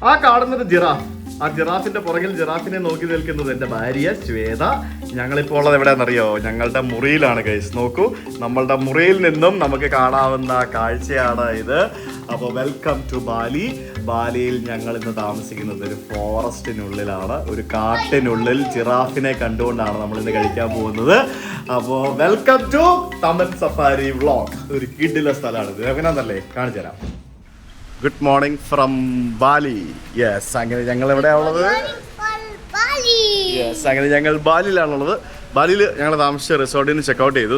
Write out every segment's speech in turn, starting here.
ആ കാണുന്നത് ജിറാഫ്. ആ ജിറാഫിന്റെ പുറകിൽ ജിറാഫിനെ നോക്കി നിൽക്കുന്നത് എൻ്റെ ഭാര്യ ശ്വേത. ഞങ്ങളിപ്പോൾ ഉള്ളത് എവിടെയാണെന്നറിയോ? ഞങ്ങളുടെ മുറിയിലാണ് ഗൈസ്. നോക്കൂ, നമ്മളുടെ മുറിയിൽ നിന്നും നമുക്ക് കാണാവുന്ന കാഴ്ചയാണ് ഇത്. അപ്പോൾ വെൽക്കം ടു ബാലി. ബാലിയിൽ ഞങ്ങൾ ഇന്ന് താമസിക്കുന്നത് ഒരു ഫോറസ്റ്റിനുള്ളിലാണ്, ഒരു കാട്ടിനുള്ളിൽ ജിറാഫിനെ കണ്ടുകൊണ്ടാണ് നമ്മൾ ഇന്ന് കഴിക്കാൻ പോകുന്നത്. അപ്പോൾ welcome to Taman Safari vlog. ഒരു കിടില സ്ഥലമാണ് ഇത്. എങ്ങനെയാണെന്നല്ലേ കാണിച്ചു തരാം. Good morning from Bali. Yes, അങ്ങനെ ഞങ്ങൾ എവിടെയാണുള്ളത്? യെസ്, അങ്ങനെ ഞങ്ങൾ ബാലിയിലാണുള്ളത്. ബാലിയിൽ ഞങ്ങൾ താമസിച്ച റിസോർട്ടിൽ നിന്ന് ചെക്കൗട്ട് ചെയ്തു.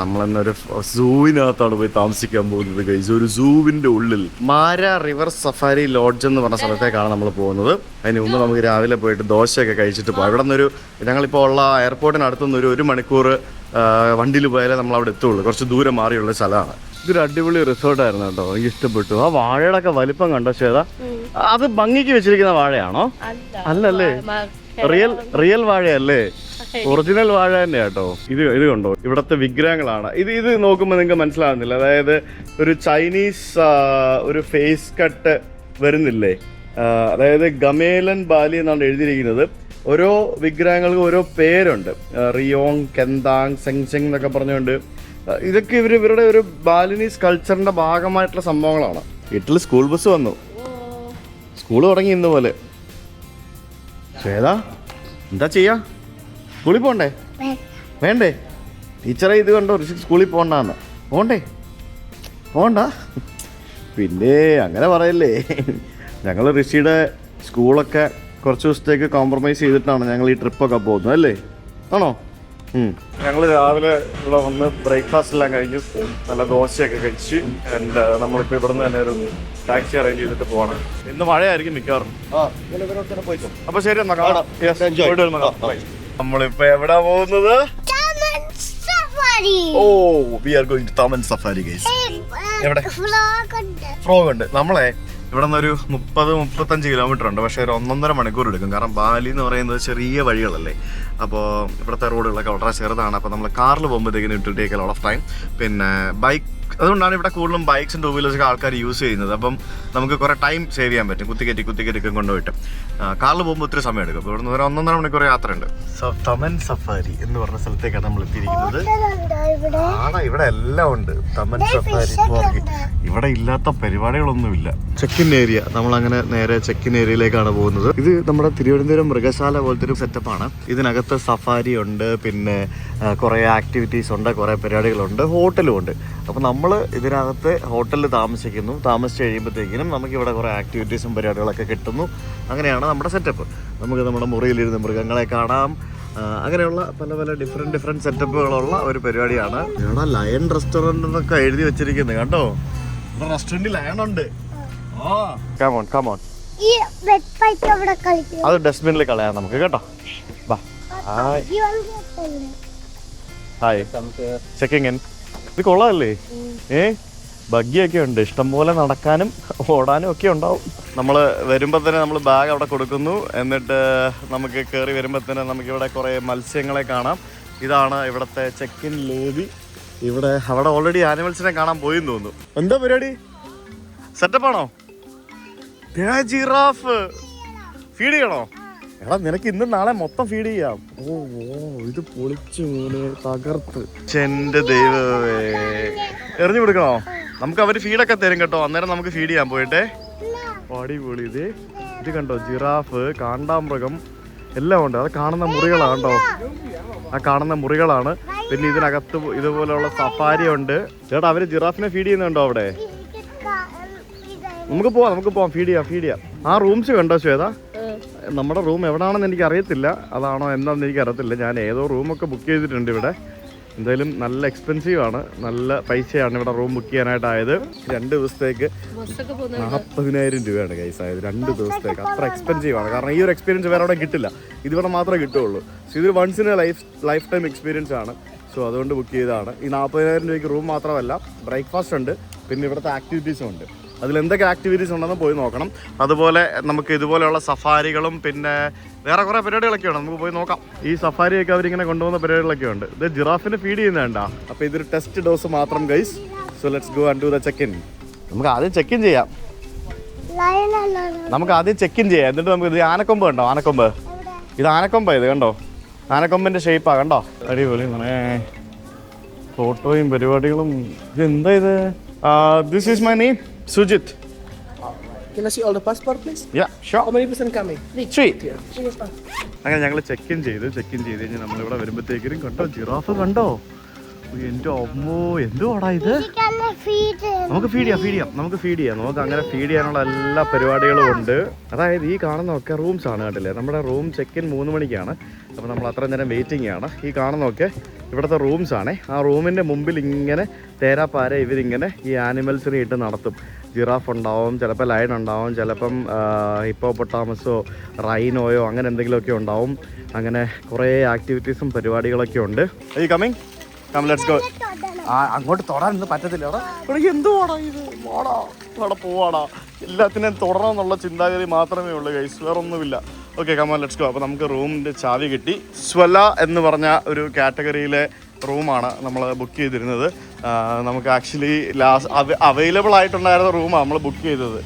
നമ്മളിന്നൊരു സൂവിനകത്താണ് പോയി താമസിക്കാൻ പോകുന്നത് ഗൈസ്. ഒരു സൂവിൻ്റെ ഉള്ളിൽ മാര റിവർ സഫാരി ലോഡ്ജ് എന്ന് പറഞ്ഞ സ്ഥലത്തേക്കാണ് നമ്മൾ പോകുന്നത്. അതിന് മുമ്പ് നമുക്ക് രാവിലെ പോയിട്ട് ദോശയൊക്കെ കഴിച്ചിട്ട് പോകാം. ഇവിടെ നിന്നൊരു ഞങ്ങളിപ്പോൾ ഉള്ള എയർപോർട്ടിനടുത്തുനിന്ന് ഒരു മണിക്കൂർ വണ്ടിയിൽ പോയാലേ നമ്മൾ അവിടെ എത്തുള്ളൂ. കുറച്ച് ദൂരം മാറിയുള്ള സ്ഥലമാണ്. ഇതൊരു അടിപൊളി റിസോർട്ടായിരുന്നു കേട്ടോ, എനിക്ക് ഇഷ്ടപ്പെട്ടു. ആ വാഴയുടെ ഒക്കെ വലിപ്പം കണ്ടോ ശ്വേത? അത് ഭംഗിക്ക് വെച്ചിരിക്കുന്ന വാഴയാണോ? അല്ലല്ലേ, റിയൽ വാഴയല്ലേ, ഒറിജിനൽ വാഴ തന്നെ കേട്ടോ. ഇത് കണ്ടോ, ഇവിടത്തെ വിഗ്രഹങ്ങളാണ്. ഇത് നോക്കുമ്പോൾ നിങ്ങൾക്ക് മനസ്സിലാകുന്നില്ല, അതായത് ഒരു ചൈനീസ് ഒരു ഫേസ് കട്ട് വരുന്നില്ലേ, അതായത് ഗമേലൻ ബാലി എന്നാണ് എഴുതിയിരിക്കുന്നത്. ഓരോ വിഗ്രഹങ്ങൾക്കും ഓരോ പേരുണ്ട്, റിയോങ്, കെന്താങ്, സെങ്ചെങ് എന്നൊക്കെ പറഞ്ഞുകൊണ്ട്. ഇതൊക്കെ ഇവരുടെ ഒരു ബാലിനീസ് കൾച്ചറിന്റെ ഭാഗമായിട്ടുള്ള സംഭവങ്ങളാണ്. വീട്ടിൽ സ്കൂൾ ബസ് വന്നു, സ്കൂൾ തുടങ്ങി ഇന്ന് പോലെ. ശ്വേത എന്താ ചെയ്യാ? സ്കൂളിൽ പോണ്ടേ? വേണ്ടേ? ടീച്ചറെ ഇത് കണ്ടോ, ഋഷി സ്കൂളിൽ പോകണ്ടെന്ന്. പോണ്ട പിന്നെ അങ്ങനെ പറയല്ലേ. ഞങ്ങൾ ഋഷിയുടെ സ്കൂളൊക്കെ കുറച്ച് ദിവസത്തേക്ക് കോംപ്രമൈസ് ചെയ്തിട്ടാണ് ഞങ്ങൾ ഈ ട്രിപ്പൊക്കെ പോകുന്നത്, അല്ലേ? ആണോ? ഞങ്ങൾ രാവിലെ ഇവിടെ വന്ന് ബ്രേക്ക്ഫാസ്റ്റ് എല്ലാം കഴിഞ്ഞു, നല്ല ദോശയൊക്കെ കഴിച്ച്. ആൻഡ് നമ്മളിപ്പോൾ ഇവിടെ നിന്ന് തന്നെ ഒരു ടാക്സി അറേഞ്ച് ചെയ്തിട്ട് പോകണം. ഇന്ന് മഴയായിരിക്കും മിക്കവാറും. അപ്പൊ ശരി എന്നാ കാണാം. നമ്മളിപ്പോ എവിടാ പോകുന്നത്? Oh, we are going to Taman Safari guys. എവിടെ ഫ്രോഗ് ഉണ്ട്. നമ്മളെ ഇവിടെ നിന്നൊരു 30-35 കിലോമീറ്റർ ഉണ്ട്, പക്ഷേ ഒരു 1.5 മണിക്കൂർ എടുക്കും. കാരണം ബാലി എന്ന് പറയുന്നത് ചെറിയ വഴികളല്ലേ, അപ്പോൾ ഇവിടുത്തെ റോഡുകളൊക്കെ വളരെ ചെറുതാണ്. അപ്പോൾ നമ്മൾ കാറിൽ പോകുമ്പോഴത്തേക്കിനും it will take a lot of time. പിന്നെ ബൈക്ക്, അതുകൊണ്ടാണ് ഇവിടെ കൂടുതലും ബൈക്സും ടൂ വീലേഴ്സൊക്കെ ആൾക്കാർ യൂസ് ചെയ്യുന്നത്. അപ്പം നമുക്ക് കുറേ ടൈം സേവ് ചെയ്യാൻ പറ്റും, കുത്തിക്കയറ്റി കൊണ്ടുപോയിട്ട്. കാറിൽ പോകുമ്പോൾ ഒത്തിരി സമയം എടുക്കും. ഇവിടെ നിന്ന് ഒരു 1.5 മണിക്കൂർ യാത്രയുണ്ട്. തമൻ സഫാരി എന്ന് പറഞ്ഞ സ്ഥലത്തേക്കാണ് നമ്മൾ എത്തിയിരിക്കുന്നത്. ഇവിടെ എല്ലാം ഉണ്ട്. തമൻ സഫാരി ഇവിടെ ഇല്ലാത്ത പരിപാടികളൊന്നുമില്ല. ചെക്കിൻ ഏരിയ, നമ്മളങ്ങനെ നേരെ ചെക്കിൻ ഏരിയയിലേക്കാണ് പോകുന്നത്. ഇത് നമ്മുടെ തിരുവനന്തപുരം മൃഗശാല പോലത്തെ ഒരു സെറ്റപ്പാണ്. ഇതിനകത്ത് സഫാരി ഉണ്ട്, പിന്നെ കുറേ ആക്ടിവിറ്റീസ് ഉണ്ട്, കുറേ പരിപാടികളുണ്ട്, ഹോട്ടലും ഉണ്ട്. അപ്പോൾ നമ്മൾ ഇതിനകത്ത് ഹോട്ടലിൽ താമസിച്ച് കഴിയുമ്പോഴത്തേക്കിനും നമുക്കിവിടെ കുറേ ആക്ടിവിറ്റീസും പരിപാടികളൊക്കെ കിട്ടുന്നു. അങ്ങനെയാണ് നമ്മുടെ സെറ്റപ്പ്. നമുക്ക് നമ്മുടെ മുറിയിലിരുന്ന് മൃഗങ്ങളെ കാണാം. അങ്ങനെയുള്ള പല ഡിഫറെൻറ്റ് സെറ്റപ്പുകളുള്ള ഒരു പരിപാടിയാണ്. ഇവിടെ ലയൺ റെസ്റ്റോറൻറ്റ് എന്നൊക്കെ എഴുതി വെച്ചിരിക്കുന്നത് കണ്ടോ. ഇവിടെ റെസ്റ്റോറൻറ്റിൽ ലയൺ ഉണ്ട്. കമോൺ അത് ഡസ്റ്റ്ബിനിൽ കളയാം നമുക്ക് കേട്ടോ. Hi, checking in. ഇത് കൊള്ളാമല്ലേ? ബഗ്ഗിയൊക്കെ ഉണ്ട്, ഇഷ്ടംപോലെ നടക്കാനും ഓടാനും ഒക്കെ ഉണ്ടാവും. നമ്മൾ വരുമ്പോൾ തന്നെ നമ്മൾ ബാഗ് അവിടെ കൊടുക്കുന്നു. എന്നിട്ട് നമുക്ക് കയറി വരുമ്പോൾ തന്നെ നമുക്കിവിടെ കുറേ മത്സ്യങ്ങളെ കാണാം. ഇതാണ് ഇവിടുത്തെ ചെക്കിൻ ലോബി. അവിടെ ഓൾറെഡി ആനിമൽസിനെ കാണാൻ പോയെന്ന് തോന്നുന്നു. എന്താ പരിപാടി? സെറ്റപ്പാണോ? ജിറാഫ് ഫീഡ് ചെയ്യണോ? എടാ, നിനക്ക് ഇന്നും നാളെ മൊത്തം ഫീഡ് ചെയ്യാം. ഓ, ഇത് പൊളിച്ചു മോനെ, തകർത്ത്. എന്റെ ദൈവമേ, എറിഞ്ഞു കൊടുക്കണോ? നമുക്ക് അവര് ഫീഡൊക്കെ തരും കേട്ടോ, അന്നേരം നമുക്ക് ഫീഡ് ചെയ്യാൻ പോയിട്ടെ. അടിപൊളി. ഇത് കണ്ടോ, ജിറാഫ്, കാണ്ടാമൃഗം എല്ലാം ഉണ്ട്. അത് കാണുന്ന മുറികളാണ് കേട്ടോ, ആ കാണുന്ന മുറികളാണ്. പിന്നെ ഇതിനകത്ത് ഇതുപോലെയുള്ള സഫാരി ഉണ്ട്. ചേട്ടാ, അവര് ജിറാഫിനെ ഫീഡ് ചെയ്യുന്നുണ്ടോ അവിടെ? നമുക്ക് പോവാം, ഫീഡ് ചെയ്യാം. ആ റൂംസ് കണ്ടോ ശ്വേത? നമ്മുടെ റൂം എവിടെയാണെന്ന് എനിക്ക് അറിയത്തില്ല, അതാണോ എന്താണെന്ന് എനിക്ക് അറിയത്തില്ല. ഞാൻ ഏതോ റൂമൊക്കെ ബുക്ക് ചെയ്തിട്ടുണ്ട് ഇവിടെ. എന്തായാലും നല്ല എക്സ്പെൻസീവ് ആണ്, നല്ല പൈസയാണ് ഇവിടെ റൂം ബുക്ക് ചെയ്യാനായിട്ടായത്. 2 ദിവസത്തേക്ക് 40,000 രൂപയാണ് കൈസ് ആയത്. 2 ദിവസത്തേക്ക് അത്ര എക്സ്പെൻസീവ് ആണ്. കാരണം ഈ ഒരു എക്സ്പീരിയൻസ് വേറെ അവിടെ കിട്ടില്ല, ഇതിവിടെ മാത്രമേ കിട്ടുകയുള്ളൂ. സോ ഇതൊരു once in a life time experience ആണ്. സോ അതുകൊണ്ട് ബുക്ക് ചെയ്തതാണ്. ഈ 40,000 രൂപയ്ക്ക് റൂം മാത്രമല്ല, ബ്രേക്ക്ഫാസ്റ്റ് ഉണ്ട്, പിന്നെ ഇവിടുത്തെ ആക്ടിവിറ്റീസും ഉണ്ട്. അതിലെന്തൊക്കെ ആക്ടിവിറ്റീസ് ഉണ്ടെന്ന് പോയി നോക്കണം. അതുപോലെ നമുക്ക് ഇതുപോലെയുള്ള സഫാരികളും പിന്നെ വേറെ കുറേ പരിപാടികളൊക്കെ ഉണ്ട്, നമുക്ക് പോയി നോക്കാം. ഈ സഫാരിയൊക്കെ അവരിങ്ങനെ കൊണ്ടുപോകുന്ന പരിപാടികളൊക്കെ ഉണ്ട്. ഇത് ജിറാഫിന് ഫീഡ് ചെയ്യുന്നതുണ്ട. അപ്പോൾ ഇതൊരു ടെസ്റ്റ് ഡോസ് മാത്രം guys. So let's go and do the cheque in. നമുക്ക് ആദ്യം ചെക്ക് ഇൻ ചെയ്യാം. നമുക്ക് ആദ്യം ചെക്ക് ഇൻ ചെയ്യാം, എന്നിട്ട് നമുക്ക് ഇത് ആനക്കൊമ്പ് കണ്ടോ, ആനക്കൊമ്പ്, ഇത് ആനക്കൊമ്പ, ഇത് കണ്ടോ, ആനക്കൊമ്പിന്റെ ഷേപ്പാ കണ്ടോ, അടിപൊളി. ഫോട്ടോയും പരിപാടികളും. ഇത് എന്താ ഇത്? This is my name Sujith. Can I see all the passport, please? Yeah, sure. How many person coming? Three. അങ്ങനെ ഞങ്ങൾ ചെക്ക് ഇൻ ചെയ്ത് കഴിഞ്ഞാൽ നമ്മളിവിടെ വരുമ്പോഴത്തേക്കും കണ്ടോ ജിറാഫ് കണ്ടോ, എൻ്റെ അമ്മോ എന്തുവാടാ ഇത്. നമുക്ക് ഫീഡ് ചെയ്യാം നമുക്ക് അങ്ങനെ ഫീഡ് ചെയ്യാനുള്ള എല്ലാ പരിപാടികളും ഉണ്ട്. അതായത് ഈ കാണുന്നതൊക്കെ റൂംസ് ആണ്, കണ്ടില്ലേ, നമ്മുടെ റൂം ചെക്ക് ഇൻ 3 മണിക്കാണ്. അപ്പോൾ നമ്മൾ അത്ര നേരം വെയിറ്റിംഗ് ആണ്. ഈ കാണുന്നതൊക്കെ ഇവിടുത്തെ റൂംസ് ആണ്. ആ റൂമിൻ്റെ മുമ്പിൽ ഇങ്ങനെ തേരാപ്പാര ഇവരിങ്ങനെ ഈ ആനിമൽസിനെ ഇട്ട് നടത്തും. ജിറാഫ് ഉണ്ടാവും, ചിലപ്പോൾ ലയൺ ഉണ്ടാവും, ചിലപ്പം ഹിപ്പോപ്പൊട്ടാമസോ റൈനോയോ അങ്ങനെ എന്തെങ്കിലുമൊക്കെ ഉണ്ടാവും. അങ്ങനെ കുറേ ആക്ടിവിറ്റീസും പരിപാടികളൊക്കെ ഉണ്ട്. ഈ കമ്മിങ് കം ലെറ്റ്സ് ഗോ. അങ്ങോട്ട് തൊടാനൊന്നും പറ്റത്തില്ല. അവിടെ എന്തുവാടാ ഇത്, വാടാ അവിടെ പോവാടാ, എല്ലാത്തിനെയും തൊടണമെന്നുള്ള ചിന്താഗതി മാത്രമേ ഉള്ളൂ ഗൈസ്, വേറെ ഒന്നുമില്ല. Okay come on let's go. അപ്പോൾ നമുക്ക് റൂമിൻ്റെ ചാവി കിട്ടി. സ്വല എന്ന് പറഞ്ഞ ഒരു കാറ്റഗറിയിലെ റൂമാണ് നമ്മൾ ബുക്ക് ചെയ്തിരുന്നത്. നമുക്ക് ആക്ച്വലി അവൈലബിൾ ആയിട്ടുണ്ടായിരുന്ന റൂമാണ് നമ്മൾ ബുക്ക് ചെയ്തത്.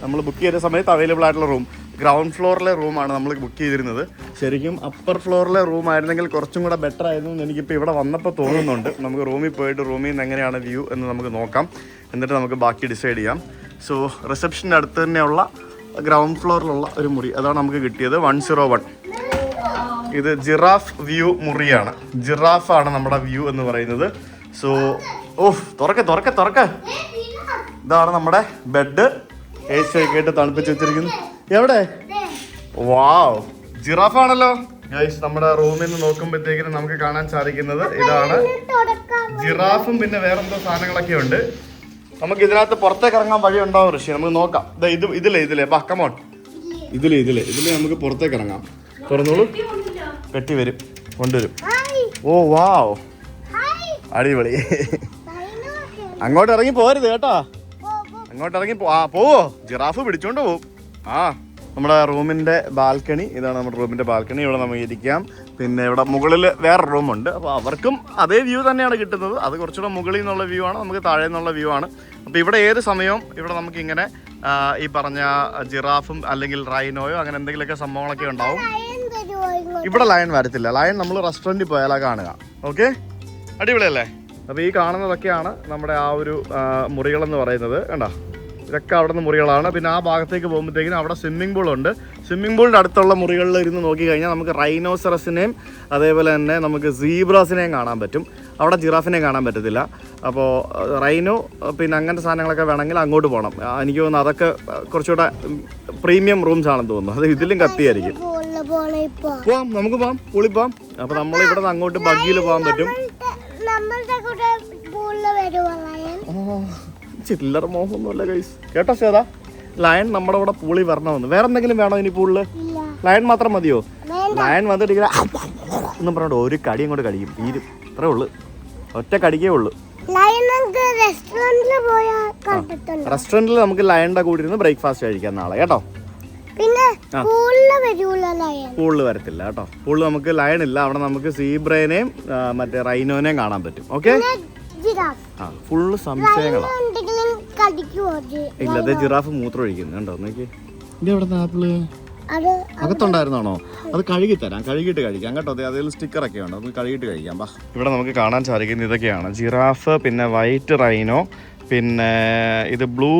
നമ്മൾ ബുക്ക് ചെയ്ത സമയത്ത് അവൈലബിൾ ആയിട്ടുള്ള റൂം ഗ്രൗണ്ട് ഫ്ലോറിലെ റൂമാണ് നമ്മൾ ബുക്ക് ചെയ്തിരുന്നത്. ശരിക്കും അപ്പർ ഫ്ലോറിലെ റൂം ആയിരുന്നെങ്കിൽ കുറച്ചും കൂടെ ബെറ്റർ ആയിരുന്നു എന്ന് എനിക്കിപ്പോൾ ഇവിടെ വന്നപ്പോൾ തോന്നുന്നുണ്ട്. നമുക്ക് റൂമിൽ പോയിട്ട് റൂമിൽ നിന്ന് എങ്ങനെയാണ് വ്യൂ എന്ന് നമുക്ക് നോക്കാം, എന്നിട്ട് നമുക്ക് ബാക്കി ഡിസൈഡ് ചെയ്യാം. സോ റിസപ്ഷൻ്റെ അടുത്ത് തന്നെയുള്ള ഗ്രൗണ്ട് ഫ്ലോറിലുള്ള ഒരു മുറി, അതാണ് നമുക്ക് കിട്ടിയത്. 101. ഇത് ജിറാഫ് വ്യൂ മുറിയാണ്. ജിറാഫാണ് നമ്മുടെ വ്യൂ എന്ന് പറയുന്നത്. സോ തുറക്ക ഇതാണ് നമ്മുടെ ബെഡ്. AC ഒക്കെ ഇട്ട് തണുപ്പിച്ച് വെച്ചിരിക്കുന്നു. എവിടെ? വാവ്, ജിറാഫാണല്ലോ ഗൈസ്. നമ്മുടെ റൂമിൽ നിന്ന് നോക്കുമ്പോഴത്തേക്കിനും നമുക്ക് കാണാൻ സാധിക്കുന്നത് ഇതാണ് ജിറാഫും പിന്നെ വേറെന്തോ സാധനങ്ങളൊക്കെ ഉണ്ട്. നമുക്ക് ഇതിനകത്ത് പുറത്തേക്ക് ഇറങ്ങാൻ വഴി ഉണ്ടാവും ഋഷി, നമുക്ക് നോക്കാം. ഇതിലേ ബാ കമോൺ, ഇതിലേ നമുക്ക് പുറത്തേക്ക് ഇറങ്ങാം. തുറന്നോളൂ, പെട്ടി വരും, കൊണ്ടുവരും. ഓ വാവ്, അടിപൊളി. അങ്ങോട്ട് ഇറങ്ങി പോരുത് കേട്ടോ, അങ്ങോട്ട് ഇറങ്ങി പോവോ, ജിറാഫ് പിടിച്ചോണ്ട് പോവും. നമ്മുടെ റൂമിൻ്റെ ബാൽക്കണി, ഇതാണ് നമ്മുടെ റൂമിൻ്റെ ബാൽക്കണി. ഇവിടെ നമുക്ക് ഇരിക്കാം. പിന്നെ ഇവിടെ മുകളിൽ വേറെ റൂമുണ്ട്. അപ്പോൾ അവർക്കും അതേ വ്യൂ തന്നെയാണ് കിട്ടുന്നത്. അത് കുറച്ചുകൂടെ മുകളിൽ നിന്നുള്ള വ്യൂ ആണ്, നമുക്ക് താഴെ നിന്നുള്ള വ്യൂ ആണ്. അപ്പോൾ ഇവിടെ ഏത് സമയവും ഇവിടെ നമുക്കിങ്ങനെ ഈ പറഞ്ഞ ജിറാഫും അല്ലെങ്കിൽ റൈനോയോ അങ്ങനെ എന്തെങ്കിലുമൊക്കെ സംഭവങ്ങളൊക്കെ ഉണ്ടാവും. ഇവിടെ ലയൺ വരത്തില്ല. ലയൺ നമ്മൾ റെസ്റ്റോറൻറ്റിൽ പോയാലാ കാണുക. ഓക്കെ, അടിപൊളിയല്ലേ? അപ്പോൾ ഈ കാണുന്നതൊക്കെയാണ് നമ്മുടെ ആ ഒരു മുറികളെന്ന് പറയുന്നത്. കണ്ടോ, ഇതൊക്കെ അവിടെ നിന്ന് മുറികളാണ്. പിന്നെ ആ ഭാഗത്തേക്ക് പോകുമ്പോഴത്തേക്കിനും അവിടെ സ്വിമ്മിംഗ് പൂളുണ്ട്. സ്വിമ്മിംഗ് പൂളിൻ്റെ അടുത്തുള്ള മുറികളിൽ ഇരുന്ന് നോക്കിക്കഴിഞ്ഞാൽ നമുക്ക് റൈനോസറസിനെയും അതേപോലെ തന്നെ നമുക്ക് സീബ്രാസിനെയും കാണാൻ പറ്റും. അവിടെ ജിറാഫിനെയും കാണാൻ പറ്റത്തില്ല. അപ്പോൾ റൈനോ പിന്നെ അങ്ങനത്തെ സാധനങ്ങളൊക്കെ വേണമെങ്കിൽ അങ്ങോട്ട് പോകണം. എനിക്ക് തോന്നുന്നു അതൊക്കെ കുറച്ചുകൂടെ പ്രീമിയം റൂംസ് ആണെന്ന് തോന്നുന്നു. അത് ഇതിലും കത്തിയായിരിക്കും. നമുക്ക് പോവാം, പൂളിൽ പോവാം. അപ്പോൾ നമ്മൾ ഇവിടെ നിന്ന് അങ്ങോട്ട് ബഗ്ഗിയിൽ പോകാൻ പറ്റും. ചില്ലറ മോഹമൊന്നുമല്ല ഗൈസ്, കേട്ടോ സേതാ. ലയൺ നമ്മുടെ ഇവിടെ പൂളി വരണമെന്ന്. വേറെ എന്തെങ്കിലും വേണോ ഇനി പൂളില്? ലയൺ മാത്രം മതിയോ? ലയൺ വന്നിട്ട് ഇങ്ങനെ ഒന്നും പറഞ്ഞോണ്ട് ഒരു കടി അങ്ങോട്ട് കടിക്കും, തീരും. അത്രേ ഉള്ളു, ഒറ്റ കടിക്കേ ഉള്ളു. റെസ്റ്റോറന്റിൽ നമുക്ക് ലയണിന്റെ കൂടെ ഇരുന്ന് ബ്രേക്ക്ഫാസ്റ്റ് കഴിക്കാം നാളെ കേട്ടോ. പൂളിൽ വരത്തില്ല കേട്ടോ. പൂളിൽ നമുക്ക് ലയൺ ഇല്ല. അവിടെ നമുക്ക് സീബ്രേനെയും മറ്റേ റൈനോനെയും കാണാൻ പറ്റും. ഓക്കെ, ഫുള്ള് സംശയങ്ങളാ. ഇല്ല, അതെ ജിറാഫ് മൂത്രം ഒഴിക്കുന്നു കണ്ടോ, നോക്കി. ഇത് എവിടെ ആപ്പിള് അകത്തുണ്ടായിരുന്നാണോ? അത് കഴുകിയിട്ട് കഴിക്കാം കേട്ടോ. അതിൽ സ്റ്റിക്കറൊക്കെ ഉണ്ട്, അത് കഴുകിയിട്ട് കഴിക്കാം. ബാ, ഇവിടെ നമുക്ക് കാണാൻ സാധിക്കുന്നത് ഇതൊക്കെയാണ്: ജിറാഫ്, പിന്നെ വൈറ്റ് റൈനോ, പിന്നെ ഇത് ബ്ലൂ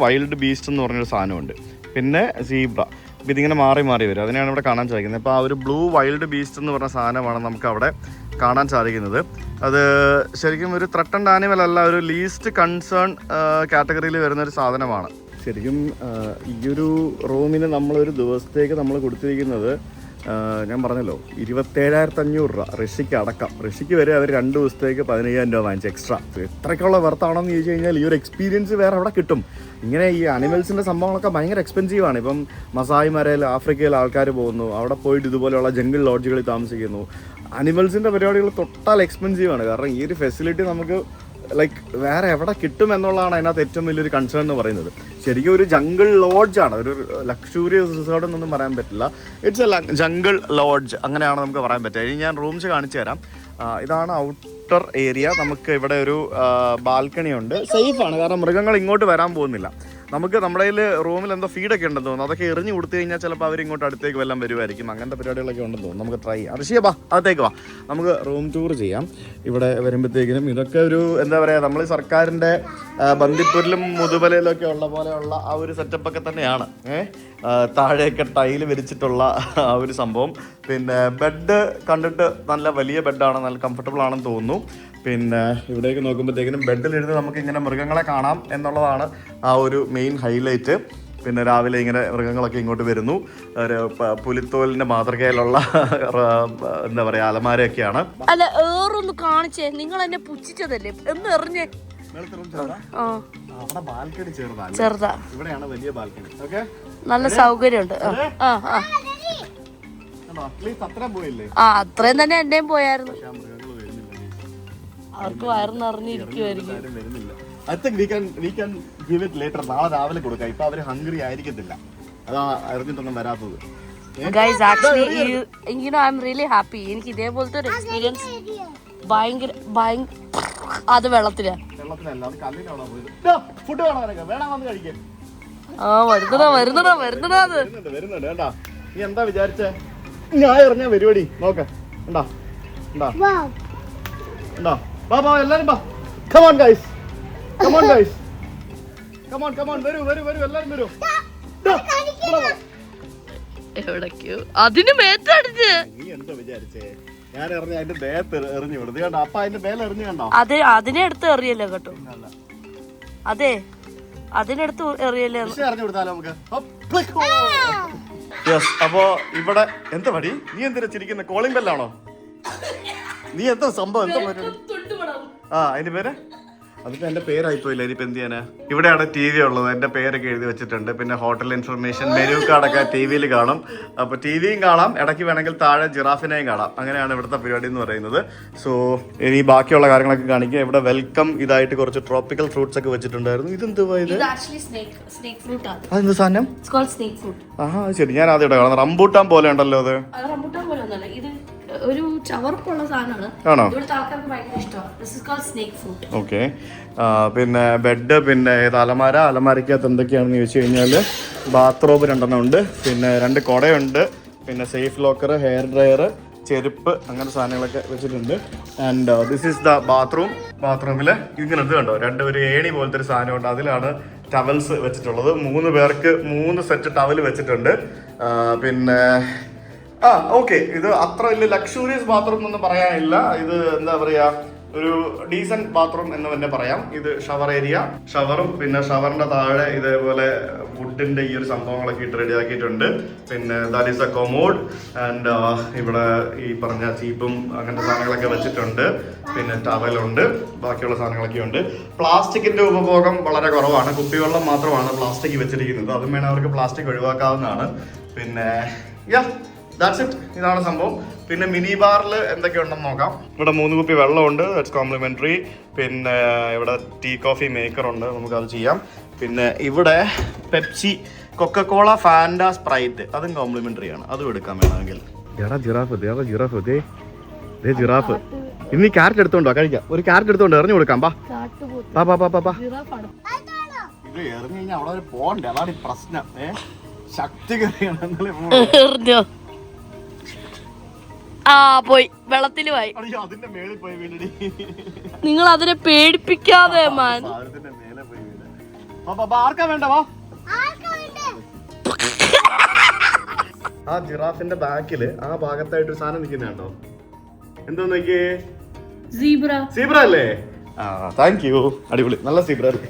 വൈൽഡ് ബീസ്റ്റ് എന്ന് പറഞ്ഞൊരു സാധനമുണ്ട്, പിന്നെ സീബ്ര. അപ്പോൾ ഇതിങ്ങനെ മാറി വരും. അതിനെയാണ് ഇവിടെ കാണാൻ സാധിക്കുന്നത്. അപ്പോൾ ആ ഒരു ബ്ലൂ വൈൽഡ് ബീസ്റ്റ് എന്ന് പറഞ്ഞ സാധനമാണ് നമുക്ക് അവിടെ കാണാൻ സാധിക്കുന്നത്. അത് ശരിക്കും ഒരു ത്രട്ടൻഡ് ആനിമൽ അല്ല, ഒരു ലീസ്റ്റ് കൺസേൺ കാറ്റഗറിയിൽ വരുന്നൊരു സാധനമാണ്. ശരിക്കും ഈ ഒരു റൂമിന് നമ്മളൊരു ദിവസത്തേക്ക് നമ്മൾ കൊടുത്തിരിക്കുന്നത്, ഞാൻ പറഞ്ഞല്ലോ, 27,500 രൂപ ഋഷിക്ക് അടക്കം. ഋഷിക്ക് വരെ അവർ 2 ദിവസത്തേക്ക് 15,000 രൂപ വാങ്ങിച്ചു എക്സ്ട്രാ. എത്രയ്ക്കുള്ള വെർത്താണെന്ന് ചോദിച്ചു കഴിഞ്ഞാൽ ഈ ഒരു എക്സ്പീരിയൻസ് വേറെ അവിടെ കിട്ടും. ഇങ്ങനെ ഈ അനിമൽസിൻ്റെ സംഭവങ്ങളൊക്കെ ഭയങ്കര എക്സ്പെൻസീവാണ്. ഇപ്പം മസായി മരയിൽ ആഫ്രിക്കയിൽ ആൾക്കാർ പോകുന്നു, അവിടെ പോയിട്ട് ഇതുപോലെയുള്ള ജംഗിൾ ലോഡ്ജുകളിൽ താമസിക്കുന്നു. അനിമൽസിൻ്റെ പരിപാടികൾ തൊട്ടാൽ എക്സ്പെൻസീവാണ്. കാരണം ഈ ഒരു ഫെസിലിറ്റി നമുക്ക് ലൈക്ക് വേറെ എവിടെ കിട്ടും എന്നുള്ളതാണ് അതിനകത്ത് ഏറ്റവും വലിയൊരു കൺസേൺ എന്ന് പറയുന്നത്. ശരിക്കും ഒരു ജംഗിൾ ലോഡ്ജാണ്, ഒരു ലക്ഷൂറിയസ് റിസോർട്ട് എന്നൊന്നും പറയാൻ പറ്റില്ല. ഇറ്റ്സ് എ ജംഗിൾ ലോഡ്ജ്, അങ്ങനെയാണ് നമുക്ക് പറയാൻ പറ്റുക. ഇനി ഞാൻ റൂംസ് കാണിച്ചു തരാം. ഇതാണ് ഔട്ടർ ഏരിയ. നമുക്ക് ഇവിടെ ഒരു ബാൽക്കണി ഉണ്ട്. സേഫ് ആണ്, കാരണം മൃഗങ്ങൾ ഇങ്ങോട്ട് വരാൻ പോകുന്നില്ല. നമുക്ക് നമ്മുടെ കയ്യിൽ റൂമിൽ എന്തോ ഫീഡൊക്കെ ഉണ്ടെന്ന് തോന്നുന്നു. അതൊക്കെ എറിഞ്ഞു കൊടുത്തു കഴിഞ്ഞാൽ ചിലപ്പോൾ അവർ ഇങ്ങോട്ട് അടുത്തേക്ക് വല്ലതും വരുമായിരിക്കും. അങ്ങനത്തെ പരിപാടികളൊക്കെ ഉണ്ടെന്ന് തോന്നുന്നു. നമുക്ക് ട്രൈ ചെയ്യാം. ഋഷിയ ബാ, അകത്തേക്ക് വാ, നമുക്ക് റൂം ടൂർ ചെയ്യാം. ഇവിടെ വരുമ്പോഴത്തേക്കിനും ഇതൊക്കെ ഒരു എന്താ പറയുക, നമ്മൾ സർക്കാരിൻ്റെ ബന്ദിപ്പൂരിലും മുതുമലയിലൊക്കെ ഉള്ള പോലെയുള്ള ആ ഒരു സെറ്റപ്പൊക്കെ തന്നെയാണ്. താഴെയൊക്കെ ടൈല് വിരിച്ചിട്ടുള്ള ആ ഒരു സംഭവം. പിന്നെ ബെഡ് കണ്ടിട്ട് നല്ല വലിയ ബെഡാണ്, നല്ല കംഫർട്ടബിൾ ആണെന്ന് തോന്നുന്നു. പിന്നെ ഇവിടേക്ക് നോക്കുമ്പോഴത്തേക്കിനും ബെഡിലിരുന്ന് നമുക്ക് ഇങ്ങനെ മൃഗങ്ങളെ കാണാം എന്നുള്ളതാണ് ആ ഒരു മെയിൻ ഹൈലൈറ്റ്. പിന്നെ രാവിലെ ഇങ്ങനെ മൃഗങ്ങളൊക്കെ ഇങ്ങോട്ട് വരുന്നു. ഒരു പുലിത്തോലിന്റെ മാതൃകയിലുള്ള എന്താ പറയാ അലമാരയൊക്കെയാണ്. അല്ല ഏറൊന്ന് കാണിച്ചേ, നിങ്ങൾ എന്നെ പുച്ഛിച്ചതല്ലേ എന്ന് എറിഞ്ഞേ. ചെറുതാ, ഇവിടെയാണ് വലിയ ബാൽക്കണി. ഓക്കെ, നല്ല സൗകര്യമുണ്ട്. അത്രയും തന്നെ എന്റെയും പോയായിരുന്നു. അവർക്ക് വയറ് നിറഞ്ഞിരിക്കുമായിരിക്കും. നാളെ രാവിലെ കൊടുക്കാം. ഇപ്പൊ അവര് ഹംഗ്രി ആയിരിക്കത്തില്ല, അതാ അറിഞ്ഞിട്ടൊന്നും വരാത്തത്. Guys actually I am really happy. എനിക്ക് ഇതേപോലത്തെ ഒരു എക്സ്പീരിയൻസ് ഭയങ്കര അത് വെള്ളത്തിലാ. വരുന്നടാ നീ എന്താ വിചാരിച്ചേ? ഞാൻ എറിഞ്ഞ പരിപാടി നോക്ക. എല്ലാരും വരൂ. എവിടേക്കോ അതിന് മേത്തടിച്ച്. നീ എന്താ വിചാരിച്ചേ? ഞാൻ എറിഞ്ഞ അതിന്റെ ദേഹത്ത് എറിഞ്ഞു വിടുന്നത് കണ്ടോ? അപ്പൊ അതിന്റെ മേലെ എറിഞ്ഞു കണ്ടോ? അതെ, അതിനെടുത്ത് എറിയല്ലോ കേട്ടോ. അതെ, അതിനെടുത്ത് എറിയല്ലേ. എറിഞ്ഞു കൊടുത്താലോ നമുക്ക്? അപ്പോ ഇവിടെ എന്താ പടി? നീ എന്തിനാ ചിരിക്കുന്ന? കോളിംഗ് ബെല്ലാണോ? നീ എന്താ സംഭവം? എന്താ അതിന്റെ പേര്? അതിപ്പോ എന്റെ പേരായിപ്പോയില്ല. ഇനിയിപ്പോ എന്ത് ചെയ്യാനാ? ഇവിടെയാണ് ടി വി ഉള്ളത്. എന്റെ പേരൊക്കെ എഴുതി വെച്ചിട്ടുണ്ട്. പിന്നെ ഹോട്ടൽ ഇൻഫർമേഷൻ, മെനു കാർഡൊക്കെ ടി വിയിൽ കാണും. അപ്പൊ ടി വിയും കാണാം, ഇടയ്ക്ക് വേണമെങ്കിൽ താഴെ ജിറാഫിനെയും കാണാം. അങ്ങനെയാണ് ഇവിടുത്തെ പരിപാടി എന്ന് പറയുന്നത്. സോ ഇനി ബാക്കിയുള്ള കാര്യങ്ങളൊക്കെ കാണിക്കുക. ഇവിടെ വെൽക്കം ഇതായിട്ട് കുറച്ച് ട്രോപ്പിക്കൽ ഫ്രൂട്ട്സ് ഒക്കെ വെച്ചിട്ടുണ്ടായിരുന്നു. ഇതെന്തുവാ ഇത്? അതെന്ത് സാധനം? ആഹാ ശരി, ഞാൻ ആദ്യം കാണുന്നത്. റംബൂട്ടാൻ പോലെ ഉണ്ടല്ലോ അത്. ഒരു ചവർപ്പുള്ള സാധനമാണ്. ആണോ? ഇവിടുത്തെ ആൾക്കാർക്ക് ഭയങ്കര ഇഷ്ടമാണ്. This is called snake fruit. Okay. പിന്നെ ബെഡ്, പിന്നെ അലമാരക്കകത്ത് എന്തൊക്കെയാണെന്ന് ചോദിച്ചു കഴിഞ്ഞാൽ ബാത്റൂം 2 ഉണ്ട്, പിന്നെ 2 കുടയുണ്ട്, പിന്നെ സേഫ് ലോക്കർ, ഹെയർ ഡ്രയർ, ചെരുപ്പ്, അങ്ങനെ സാധനങ്ങളൊക്കെ വെച്ചിട്ടുണ്ട്. And this is the bathroom. ബാത്റൂമിൽ ഇങ്ങനെ ഇത് കണ്ടോ, ഒരു ഏണി പോലത്തെ ഒരു സാധനമുണ്ട്. അതിലാണ് ടവൽസ് വെച്ചിട്ടുള്ളത്. 3 പേർക്ക് 3 സെറ്റ് ടവൽ വെച്ചിട്ടുണ്ട്. പിന്നെ ഓക്കെ, ഇത് അത്ര വലിയ ലക്ഷൂറിയസ് ബാത്റൂം എന്നൊന്നും പറയാനില്ല. ഇത് എന്താ പറയാ, ഒരു ഡീസന്റ് ബാത്റൂം എന്ന് തന്നെ പറയാം. ഇത് ഷവർ ഏരിയ, ഷവറും പിന്നെ ഷവറിന്റെ താഴെ ഇതേപോലെ വുഡിന്റെ ഈ ഒരു സംഭവങ്ങളൊക്കെ ഇട്ട് റെഡിയാക്കിയിട്ടുണ്ട്. പിന്നെ that is A commode. And ഇവിടെ ഈ പറഞ്ഞ ചീപ്പും അങ്ങനത്തെ സാധനങ്ങളൊക്കെ വെച്ചിട്ടുണ്ട്. പിന്നെ ടവലുണ്ട്, ബാക്കിയുള്ള സാധനങ്ങളൊക്കെ ഉണ്ട്. പ്ലാസ്റ്റിക്കിന്റെ ഉപഭോഗം വളരെ കുറവാണ്. കുപ്പിവെള്ളം മാത്രമാണ് പ്ലാസ്റ്റിക് വെച്ചിരിക്കുന്നത്. അതും വേണം അവർക്ക് പ്ലാസ്റ്റിക് ഒഴിവാക്കാവുന്നതാണ്. പിന്നെ ദാറ്റ്സ് ഇറ്റ്. ഇതാണ് സംഭവം. പിന്നെ മിനി ബാറിൽ എന്തൊക്കെയുണ്ടെന്ന് നോക്കാം. ഇവിടെ 3 കുപ്പി വെള്ളമുണ്ട്, ദാറ്റ്സ് കോംപ്ലിമെന്ററി. പിന്നെ ഇവിടെ ടീ കോഫി മേക്കർ ഉണ്ട്, നമുക്കത് ചെയ്യാം. പിന്നെ ഇവിടെ പെപ്സി, കൊക്കക്കോള, ഫാൻഡ, സ്പ്രൈറ്റ്, അതും കോംപ്ലിമെന്ററി ആണ്, അതും എടുക്കാൻ വേണമെങ്കിൽ. ജിറാഫ് ഇനി ക്യാരറ്റ് എടുത്തോണ്ടോ കഴിക്കാം. ഒരു ക്യാരറ്റ് എടുത്തോണ്ട് എറിഞ്ഞു കൊടുക്കാം. ഇത് എറിഞ്ഞു കഴിഞ്ഞാൽ അവിടെ പോണ്ടേ, അതാണ് ഈ പ്രശ്നം. ശക്തി കയറിയാണ്. പോയി വെള്ളത്തിൽ പോയി. അതിന്റെ മേളിൽ പോയി വീണടി. നിങ്ങൾ അതിനെ പേടിപ്പിക്കാതെ മാൻ. ആർക്കാ വേണ്ട? വാ. ആ ജിറാഫിന്റെ ബാക്കില് ആ ഭാഗത്തായിട്ട് ഒരു സാധനം നിൽക്കുന്നുണ്ടോ? എന്തോ നോക്കിയേ, സീബ്ര അല്ലേ? Thank U. അടിപൊളി, നല്ല സീബ്ര അല്ലേ?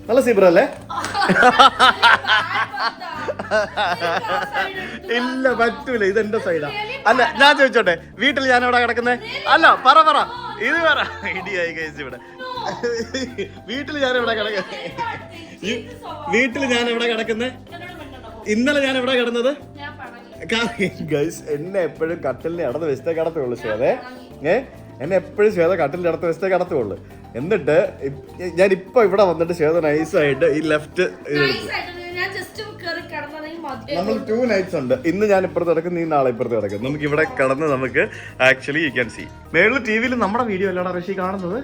നല്ല സീബ്ര അല്ലേ? ഇല്ല, പറ്റൂല, ഇതെന്റെ സൈഡാ. അല്ല, ഞാൻ ചോദിച്ചോട്ടെ, വീട്ടിൽ ഞാൻ എവിടെ കിടക്കുന്നേ? അല്ല, പറ ഇത് പറ. ഇടിയായി കഴിച്ചു ഇവിടെ. വീട്ടിൽ ഞാൻ എവിടെ കിടക്കുന്നേ? ഇന്നലെ ഞാൻ എവിടെ കിടന്നത്? ഗൈസ്, എന്നെ എപ്പോഴും കട്ടിലിന്റെ ഇടത് വശത്തേ കടത്തുള്ളൂ ശ്വേതേ. എന്നെ എപ്പോഴും ശ്വേത കട്ടിലിന്റെ ഇടത്ത് വശത്തേ കടത്തുള്ളൂ. എന്നിട്ട് ഞാൻ ഇപ്പൊ ഇവിടെ വന്നിട്ട് ശ്വേത നൈസായിട്ട് ഈ ലെഫ്റ്റ് ഞാൻ ജസ്റ്റ് കയറി കിടന്നെങ്കിൽ നമ്മൾ 2 nights ഉണ്ട്. ഇന്ന് ഞാൻ ഇപ്പുറത്ത് കിടക്കും, നീ നാളെ ഇപ്പുറത്ത് കിടക്കും. നമുക്ക് ഇവിടെ കിടന്ന് നമുക്ക് ആക്ച്വലി യു ക്യാൻ സീ. മേളിൽ ടിവിയിൽ നമ്മുടെ വീഡിയോ അല്ലാടാ ഋഷി കാണുന്നത്.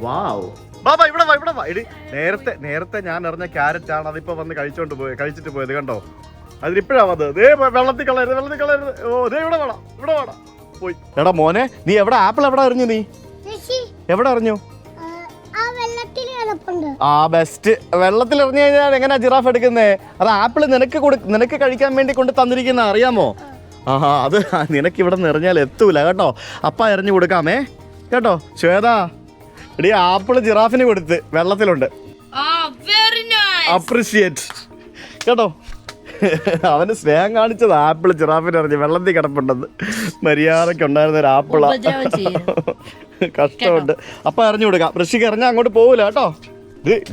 വാവ്, ബാബാ ഇവിടെ വാ, ഇവിടെ വാ. ഇടി നേരത്തെ ഞാൻ എറിഞ്ഞ ക്യാരറ്റ് ആണ്, അതിപ്പോ വന്ന് കഴിച്ചിട്ട് പോയത് കണ്ടോ. അതിലിപ്പോഴാ വന്നത്. വെള്ളത്തിൽ കളയരുത്. ഓ ദേ ഇവിടെ വേണം പോയി. എടാ മോനെ, നീ എവിടെ ആപ്പിൾ എവിടെ എറിഞ്ഞു? നീ എവിടെ എറിഞ്ഞു? ആ ബെസ്റ്റ്. വെള്ളത്തിൽ എറിഞ്ഞു കഴിഞ്ഞാൽ എങ്ങനെയാ ജിറാഫ് എടുക്കുന്നേ? അത് ആപ്പിൾ നിനക്ക് കഴിക്കാൻ വേണ്ടി കൊണ്ട് തന്നിരിക്കുന്ന അറിയാമോ? ആഹാ, അത് നിനക്ക് ഇവിടെ നിന്ന് എറിഞ്ഞാൽ എത്തൂല കേട്ടോ. അപ്പ എറിഞ്ഞു കൊടുക്കാമേ കേട്ടോ. ശ്വേത എടീ, ആപ്പിള് ജിറാഫിന് കൊടുത്ത് വെള്ളത്തിലുണ്ട്. അപ്രിഷിയേറ്റ് കേട്ടോ. അവന് സ്നേഹം കാണിച്ചത് ആപ്പിൾ ജിറാഫിന് എറിഞ്ഞ് വെള്ളത്തിൽ കിടപ്പുണ്ടെന്ന്. മര്യാദക്ക് ഉണ്ടായിരുന്ന ഒരു ആപ്പിളാ. കഷ്ടമുണ്ട്. അപ്പൊ എറിഞ്ഞു കൊടുക്കാം. ഋഷിക്ക് എറിഞ്ഞാൽ അങ്ങോട്ട് പോകൂല കേട്ടോ.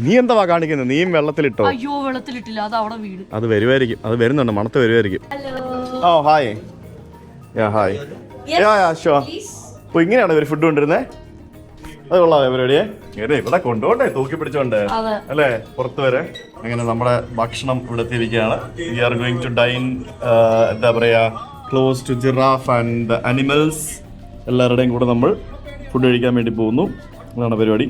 നീ എന്താ കാണിക്കുന്നത്? നീയും വെള്ളത്തിലിട്ടോ? അയ്യോ, വെള്ളത്തിലിട്ടില്ല, അത് അവിടെ വീട്. അത് വരുമായിരിക്കും, അത് വരുന്നുണ്ട്, മണത്ത് വരുമായിരിക്കും. ഓ ഹായ്. ഹായ്. അപ്പൊ ഇങ്ങനെയാണ് ഇവര് ഫുഡ് കൊണ്ടിരുന്നേ. അത് കൊള്ളാം പരിപാടിയെ. ഇവിടെ കൊണ്ടുപോണ്ടേ, തൂക്കി പിടിച്ചോണ്ട് അല്ലേ പുറത്ത് വരെ. അങ്ങനെ നമ്മുടെ ഭക്ഷണം ഇവിടെ എത്തിയിരിക്കുകയാണ്. We are going to dine, എന്താ പറയാ, close to giraffe and animals. എല്ലാവരുടെയും കൂടെ നമ്മൾ ഫുഡ് കഴിക്കാൻ വേണ്ടി പോകുന്നു. അതാണ് പരിപാടി.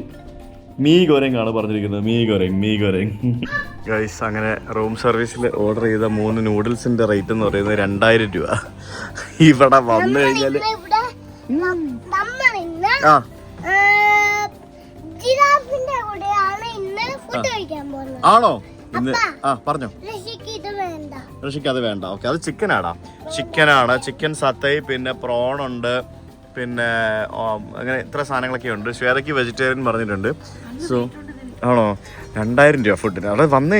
മീ ഗോരങ് ആണ് പറഞ്ഞിരിക്കുന്നത്. Mi goreng guys. അങ്ങനെ റൂം സർവീസിൽ ഓർഡർ ചെയ്ത 3 നൂഡിൽസിന്റെ റേറ്റ് എന്ന് പറയുന്നത് 2000 രൂപ. ഇവിടെ വന്നു കഴിഞ്ഞാല് ആണോ ഇന്ന്? പറഞ്ഞോ. ഋഷിക്ക് അത് വേണ്ട. ഓക്കെ, അത് ചിക്കനാണ്. ചിക്കൻ സത്തൈ, പിന്നെ പ്രോൺ ഉണ്ട്, പിന്നെ അങ്ങനെ ഇത്ര സാധനങ്ങളൊക്കെ ഉണ്ട്. ശ്വേതയ്ക്ക് വെജിറ്റേറിയൻ പറഞ്ഞിട്ടുണ്ട്. സോ ആണോ 2000 രൂപ ഫുഡിന്. അവിടെ വന്നു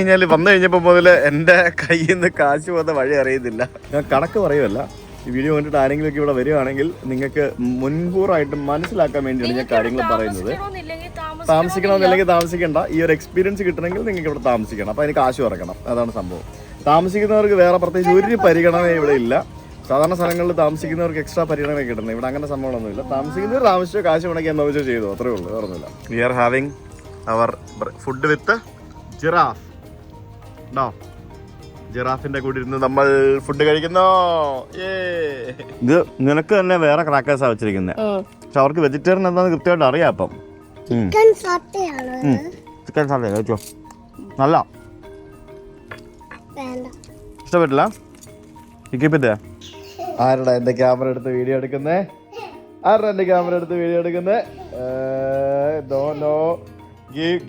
കഴിഞ്ഞപ്പോൾ മുതൽ എൻ്റെ കയ്യിൽ നിന്ന് കാശ് പോകുന്ന വഴി അറിയുന്നില്ല. ഞാൻ കണക്ക് പറയുമല്ല, ഈ വീഡിയോ കണ്ടിട്ട് ആരെങ്കിലും ഒക്കെ ഇവിടെ വരികയാണെങ്കിൽ നിങ്ങൾക്ക് മുൻകൂറായിട്ട് മനസ്സിലാക്കാൻ വേണ്ടിയാണ് ഞാൻ കാര്യങ്ങൾ പറയുന്നത്. താമസിക്കണമെന്നില്ലെങ്കിൽ താമസിക്കേണ്ട. ഈ ഒരു എക്സ്പീരിയൻസ് കിട്ടണമെങ്കിൽ നിങ്ങൾക്ക് ഇവിടെ താമസിക്കണം. അപ്പോൾ അതിന് കാശ് ഇറക്കണം. അതാണ് സംഭവം. താമസിക്കുന്നവർക്ക് വേറെ പ്രത്യേകിച്ച് ഒരു പരിഗണന ഇവിടെ ഇല്ല. സാധാരണ സ്ഥലങ്ങളിൽ താമസിക്കുന്നവർക്ക് എക്സ്ട്രാ പരിഗണന കിട്ടുന്നത്. ഇവിടെ അങ്ങനെ സംഭവങ്ങളൊന്നുമില്ല. താമസിക്കുന്നവർ താമസിച്ചോ, കാശ് മുടക്കി എന്താ വെച്ചോ ചെയ്തോ, അത്രേ ഉള്ളൂ, വേറൊന്നുമില്ല. We are having our food with giraffe. ഉണ്ടോ? ജിറാഫിന്റെ കൂടെ ഇരുന്ന് നമ്മൾ ഫുഡ് കഴിക്കുന്നോ. ഇത് നിനക്ക് തന്നെ വേറെ ക്രാക്കേഴ്സാ വെച്ചിരിക്കുന്നത്. പക്ഷെ അവർക്ക് വെജിറ്റേറിയൻ എന്താന്ന് കൃത്യമായിട്ട് അറിയാം. അപ്പം ചിക്കൻ സാലഡ് കഴിച്ചോ. നല്ല ഇഷ്ടപ്പെട്ടില്ല? ഇക്കിപ്പിത്തേ ആരുടെ എൻ്റെ ക്യാമറ എടുത്ത് വീഡിയോ എടുക്കുന്നേ?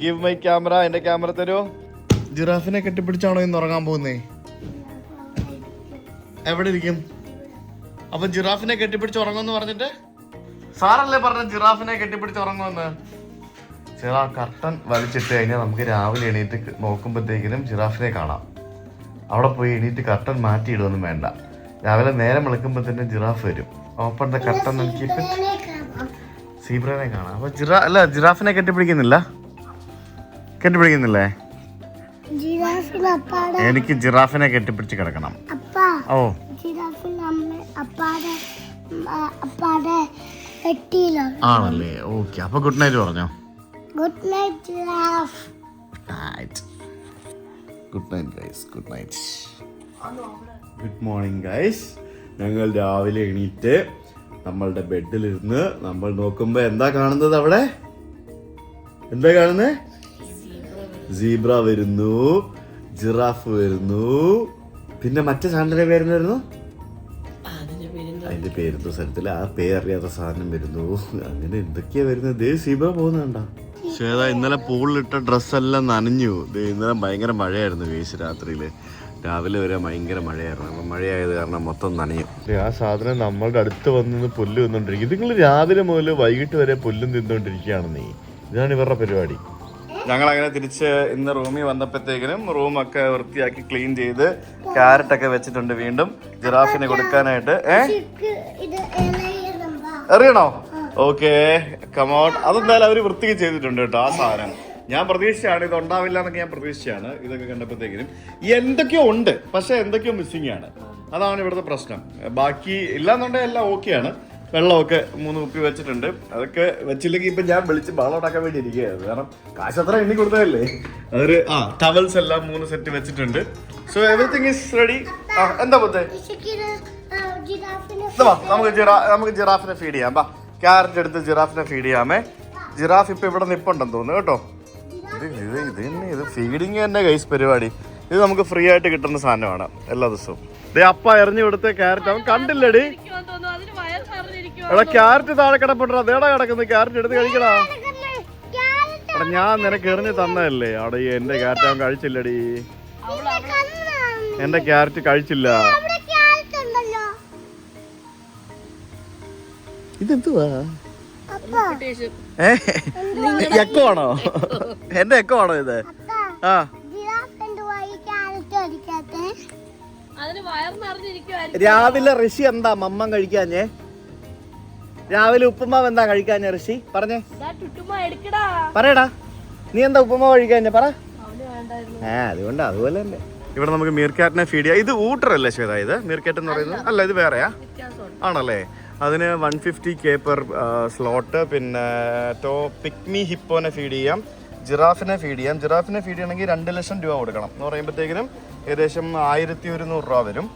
Give my camera. എൻ്റെ ക്യാമറ തരൂ. ജിറാഫിനെ കെട്ടിപ്പിടിച്ചാണോ ഇന്ന് ഉറങ്ങാൻ പോകുന്നേ? എവിടെ ഇരിക്കും? അപ്പൊ ജിറാഫിനെ കെട്ടിപ്പിടിച്ച് ഉറങ്ങുമെന്ന് പറഞ്ഞിട്ട് സാറല്ലേ പറഞ്ഞ ജിറാഫിനെ കെട്ടിപ്പിടിച്ച് ഉറങ്ങുമെന്ന്. കർട്ടൻ വലിച്ചിട്ട് കഴിഞ്ഞാൽ നമുക്ക് രാവിലെ എണീറ്റ് നോക്കുമ്പോഴത്തേക്കിനും ജിറാഫിനെ കാണാം. അവിടെ പോയി എണീറ്റ് കർട്ടൻ മാറ്റിയിടുമൊന്നും വേണ്ട. രാവിലെ നേരം വിളിക്കുമ്പോൾ തന്നെ ജിറാഫ് വരും. ഓപ്പൺ ദ കർട്ടൻ നോക്കിയിട്ട് സീബ്രനെ കാണാം. അപ്പൊ ജിറാഫിനെ കെട്ടിപ്പിടിക്കുന്നില്ലേ? എനിക്ക് ജിറാഫിനെ കെട്ടിപ്പിടിച്ച് കിടക്കണം. ഓ ആണല്ലേ? ഓക്കെ, അപ്പൊ ഗുഡ് നൈറ്റ് പറഞ്ഞോ. Good night guys. Good morning guys. ഞങ്ങൾ രാവിലെ എണീറ്റ് നമ്മളുടെ ബെഡിലിരുന്ന് നമ്മൾ നോക്കുമ്പോ എന്താ കാണുന്നത്? അവിടെ എന്താ കാണുന്നത്? സീബ്ര വരുന്നു, ജിറാഫ് വരുന്നു, പിന്നെ മറ്റേ സാധനത്തിന്റെ പേരെന്തായിരുന്നു? അതിന്റെ പേരെന്തോ സ്ഥലത്തില് ആ പേരറിയാത്ത സാധനം വരുന്നു. അങ്ങനെ എന്തൊക്കെയാ വരുന്നത്? സീബ്ര പോകുന്നുണ്ടോ? ശ്വേത ഇന്നലെ പൂളിലിട്ട ഡ്രസ്സെല്ലാം നനഞ്ഞു. ഇന്നലെ ഭയങ്കര മഴയായിരുന്നു. വീശ് രാത്രിയില് രാവിലെ വരെ ഭയങ്കര മഴയായിരുന്നു. അപ്പം മഴയായത് കാരണം മൊത്തം നനയും. ആ സാധനം നമ്മളുടെ അടുത്ത് വന്ന് പുല്ല് തിന്നോണ്ടിരിക്കും. നിങ്ങൾ രാവിലെ മുതൽ വൈകിട്ട് വരെ പുല്ലും തിന്നോണ്ടിരിക്കുകയാണെന്നേ. ഇതാണ് ഇവരുടെ പരിപാടി. ഞങ്ങൾ അങ്ങനെ തിരിച്ച് ഇന്ന് റൂമിൽ വന്നപ്പോഴത്തേക്കിനും റൂമൊക്കെ വൃത്തിയാക്കി ക്ലീൻ ചെയ്ത് ക്യാരറ്റ് ഒക്കെ വെച്ചിട്ടുണ്ട് വീണ്ടും ജിറാഫിനെ കൊടുക്കാനായിട്ട്. അറിയണോ? Okay, come on. അതെന്തായാലും അവർ വൃത്തിക്ക് ചെയ്തിട്ടുണ്ട് കേട്ടോ. ആ സാധനം ഞാൻ പ്രതീക്ഷിച്ചാണ്, ഇത് ഉണ്ടാവില്ല എന്നൊക്കെ ഞാൻ പ്രതീക്ഷിച്ചാണ്. ഇതൊക്കെ കണ്ടപ്പോഴത്തേക്കിനും എന്തൊക്കെയോ ഉണ്ട്, പക്ഷെ എന്തൊക്കെയോ മിസ്സിംഗ് ആണ്. അതാണ് ഇവിടുത്തെ പ്രശ്നം. ബാക്കി ഇല്ലാന്നുണ്ടെങ്കിൽ എല്ലാം ഓക്കെയാണ്. വെള്ളമൊക്കെ 3 കുപ്പി വെച്ചിട്ടുണ്ട്. അതൊക്കെ വെച്ചില്ലെങ്കിൽ ഇപ്പൊ ഞാൻ വിളിച്ച് ബഹളം ഉണ്ടാക്കാൻ വേണ്ടി ഇരിക്കുകയായിരുന്നു. കാരണം കാശ് അത്ര എണ്ണി കൊടുത്തതല്ലേ. അതൊരു ടവൽസ് എല്ലാം 3 സെറ്റ് വെച്ചിട്ടുണ്ട്. So everything is ready. എന്താ പോത്തെ നമുക്ക് ജിറാഫിനെ ഫീഡ് ചെയ്യാം. ക്യാരറ്റ് എടുത്ത് ജിറാഫിനെ ഫീഡ് ചെയ്യാമേ. ജിറാഫ് ഇപ്പൊ ഇവിടെ നിപ്പുണ്ടെന്ന് തോന്നുന്നു കേട്ടോ. ഇത് ഫീഡിങ് തന്നെ ഗൈസ് പരിപാടി. ഇത് നമുക്ക് ഫ്രീ ആയിട്ട് കിട്ടുന്ന സാധനമാണ് എല്ലാ ദിവസവും. അപ്പ എറിഞ്ഞു കൊടുത്ത ക്യാരറ്റ് അവൻ കണ്ടില്ലടി. എടാ ക്യാരറ്റ് താഴെ കിടപ്പുണ്ടാ. അതേടാ കിടക്കുന്നത്. ക്യാരറ്റ് എടുത്ത് കഴിക്കടാ. എടാ ഞാൻ നിനക്ക് എറിഞ്ഞ് തന്നതല്ലേ. അവിടെ എന്റെ ക്യാരറ്റ് അവൻ കഴിച്ചില്ലടി. എന്റെ ക്യാരറ്റ് കഴിച്ചില്ല. ഇതെന്തുവാ? എക്കോ ആണോ? എന്റെ എക്കോ ആണോ ഇത്? രാവിലെ ഋഷി എന്താ മമ്മ കഴിക്കാഞ്ഞേ? രാവിലെ ഉപ്പുമാവ് എന്താ കഴിക്കാഞ്ഞ ഋഷി? പറഞ്ഞേ പറയടാ. നീ എന്താ ഉപ്പുമാവ് കഴിക്കാഞ്ഞ പറ. അതുകൊണ്ട് അതുപോലെ തന്നെ ഇവിടെ നമുക്ക് മീർക്കാറ്റിനെ ഫീഡ് ചെയ്യാം. ഇത് ഊട്ടറല്ലേ ശ്വേത? ഇത് മീർക്കാറ്റ് എന്ന് പറയുന്നത് അല്ല, ഇത് വേറെയാ ആണല്ലേ? അതിന് 150K per സ്ലോട്ട്. പിന്നെ പിക്മി ഹിപ്പോനെ ഫീഡ് ചെയ്യാം. ജിറാഫിനെ ഫീഡ് ചെയ്യാം. ജിറാഫിനെ ഫീഡ് ചെയ്യണമെങ്കിൽ 2 ലക്ഷം രൂപ കൊടുക്കണം എന്ന് പറയുമ്പോഴത്തേക്കിനും ഏകദേശം 1100 രൂപ വരും.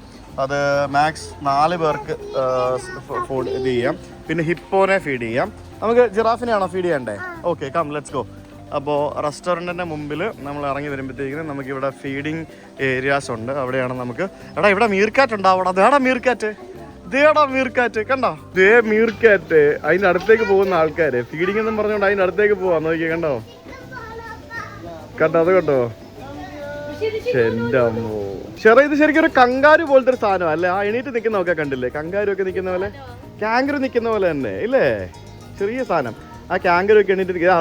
അത് മാക്സ് 4 പേർക്ക് ഫുഡ് ഇത് ചെയ്യാം. പിന്നെ ഹിപ്പോനെ ഫീഡ് ചെയ്യാം. നമുക്ക് ജിറാഫിനെയാണോ ഫീഡ് ചെയ്യണ്ടേ? Okay come let's go. അപ്പോൾ റെസ്റ്റോറൻറ്റിൻ്റെ മുമ്പിൽ നമ്മൾ ഇറങ്ങി വരുമ്പോഴത്തേക്കിനും നമുക്കിവിടെ ഫീഡിങ് ഏരിയാസ് ഉണ്ട്. അവിടെയാണ് നമുക്ക് എടാ ഇവിടെ മീർക്കാറ്റ് ഉണ്ടാവണം. അതേടാ മീർക്കാറ്റ്. ഇതേടാ മീർക്കാറ്റ് കണ്ടോ? ഇതേ മീർക്കാറ്റ്. അതിൻ്റെ അടുത്തേക്ക് പോകുന്ന ആൾക്കാര് ഫീഡിങ് എന്നും പറഞ്ഞുകൊണ്ട് അതിൻ്റെ അടുത്തേക്ക് പോവാ. നോക്കിയാ കണ്ടോ? കണ്ടോ? അത് കണ്ടോ? എന്റെ അമ്മോ. ഇത് ശരിക്കും ഒരു കങ്കാരു പോലത്തെ ഒരു സാധനം അല്ലേ? എണീറ്റ് നിൽക്കുന്നതൊക്കെ കണ്ടില്ലേ? കങ്കാരു ഒക്കെ നിൽക്കുന്ന പോലെ, കാങ്കരു നിൽക്കുന്ന പോലെ തന്നെ ഇല്ലേ? ചെറിയ സാധനം. ആ കാങ്കരു ഒക്കെ എണീറ്റ് നിൽക്കുക.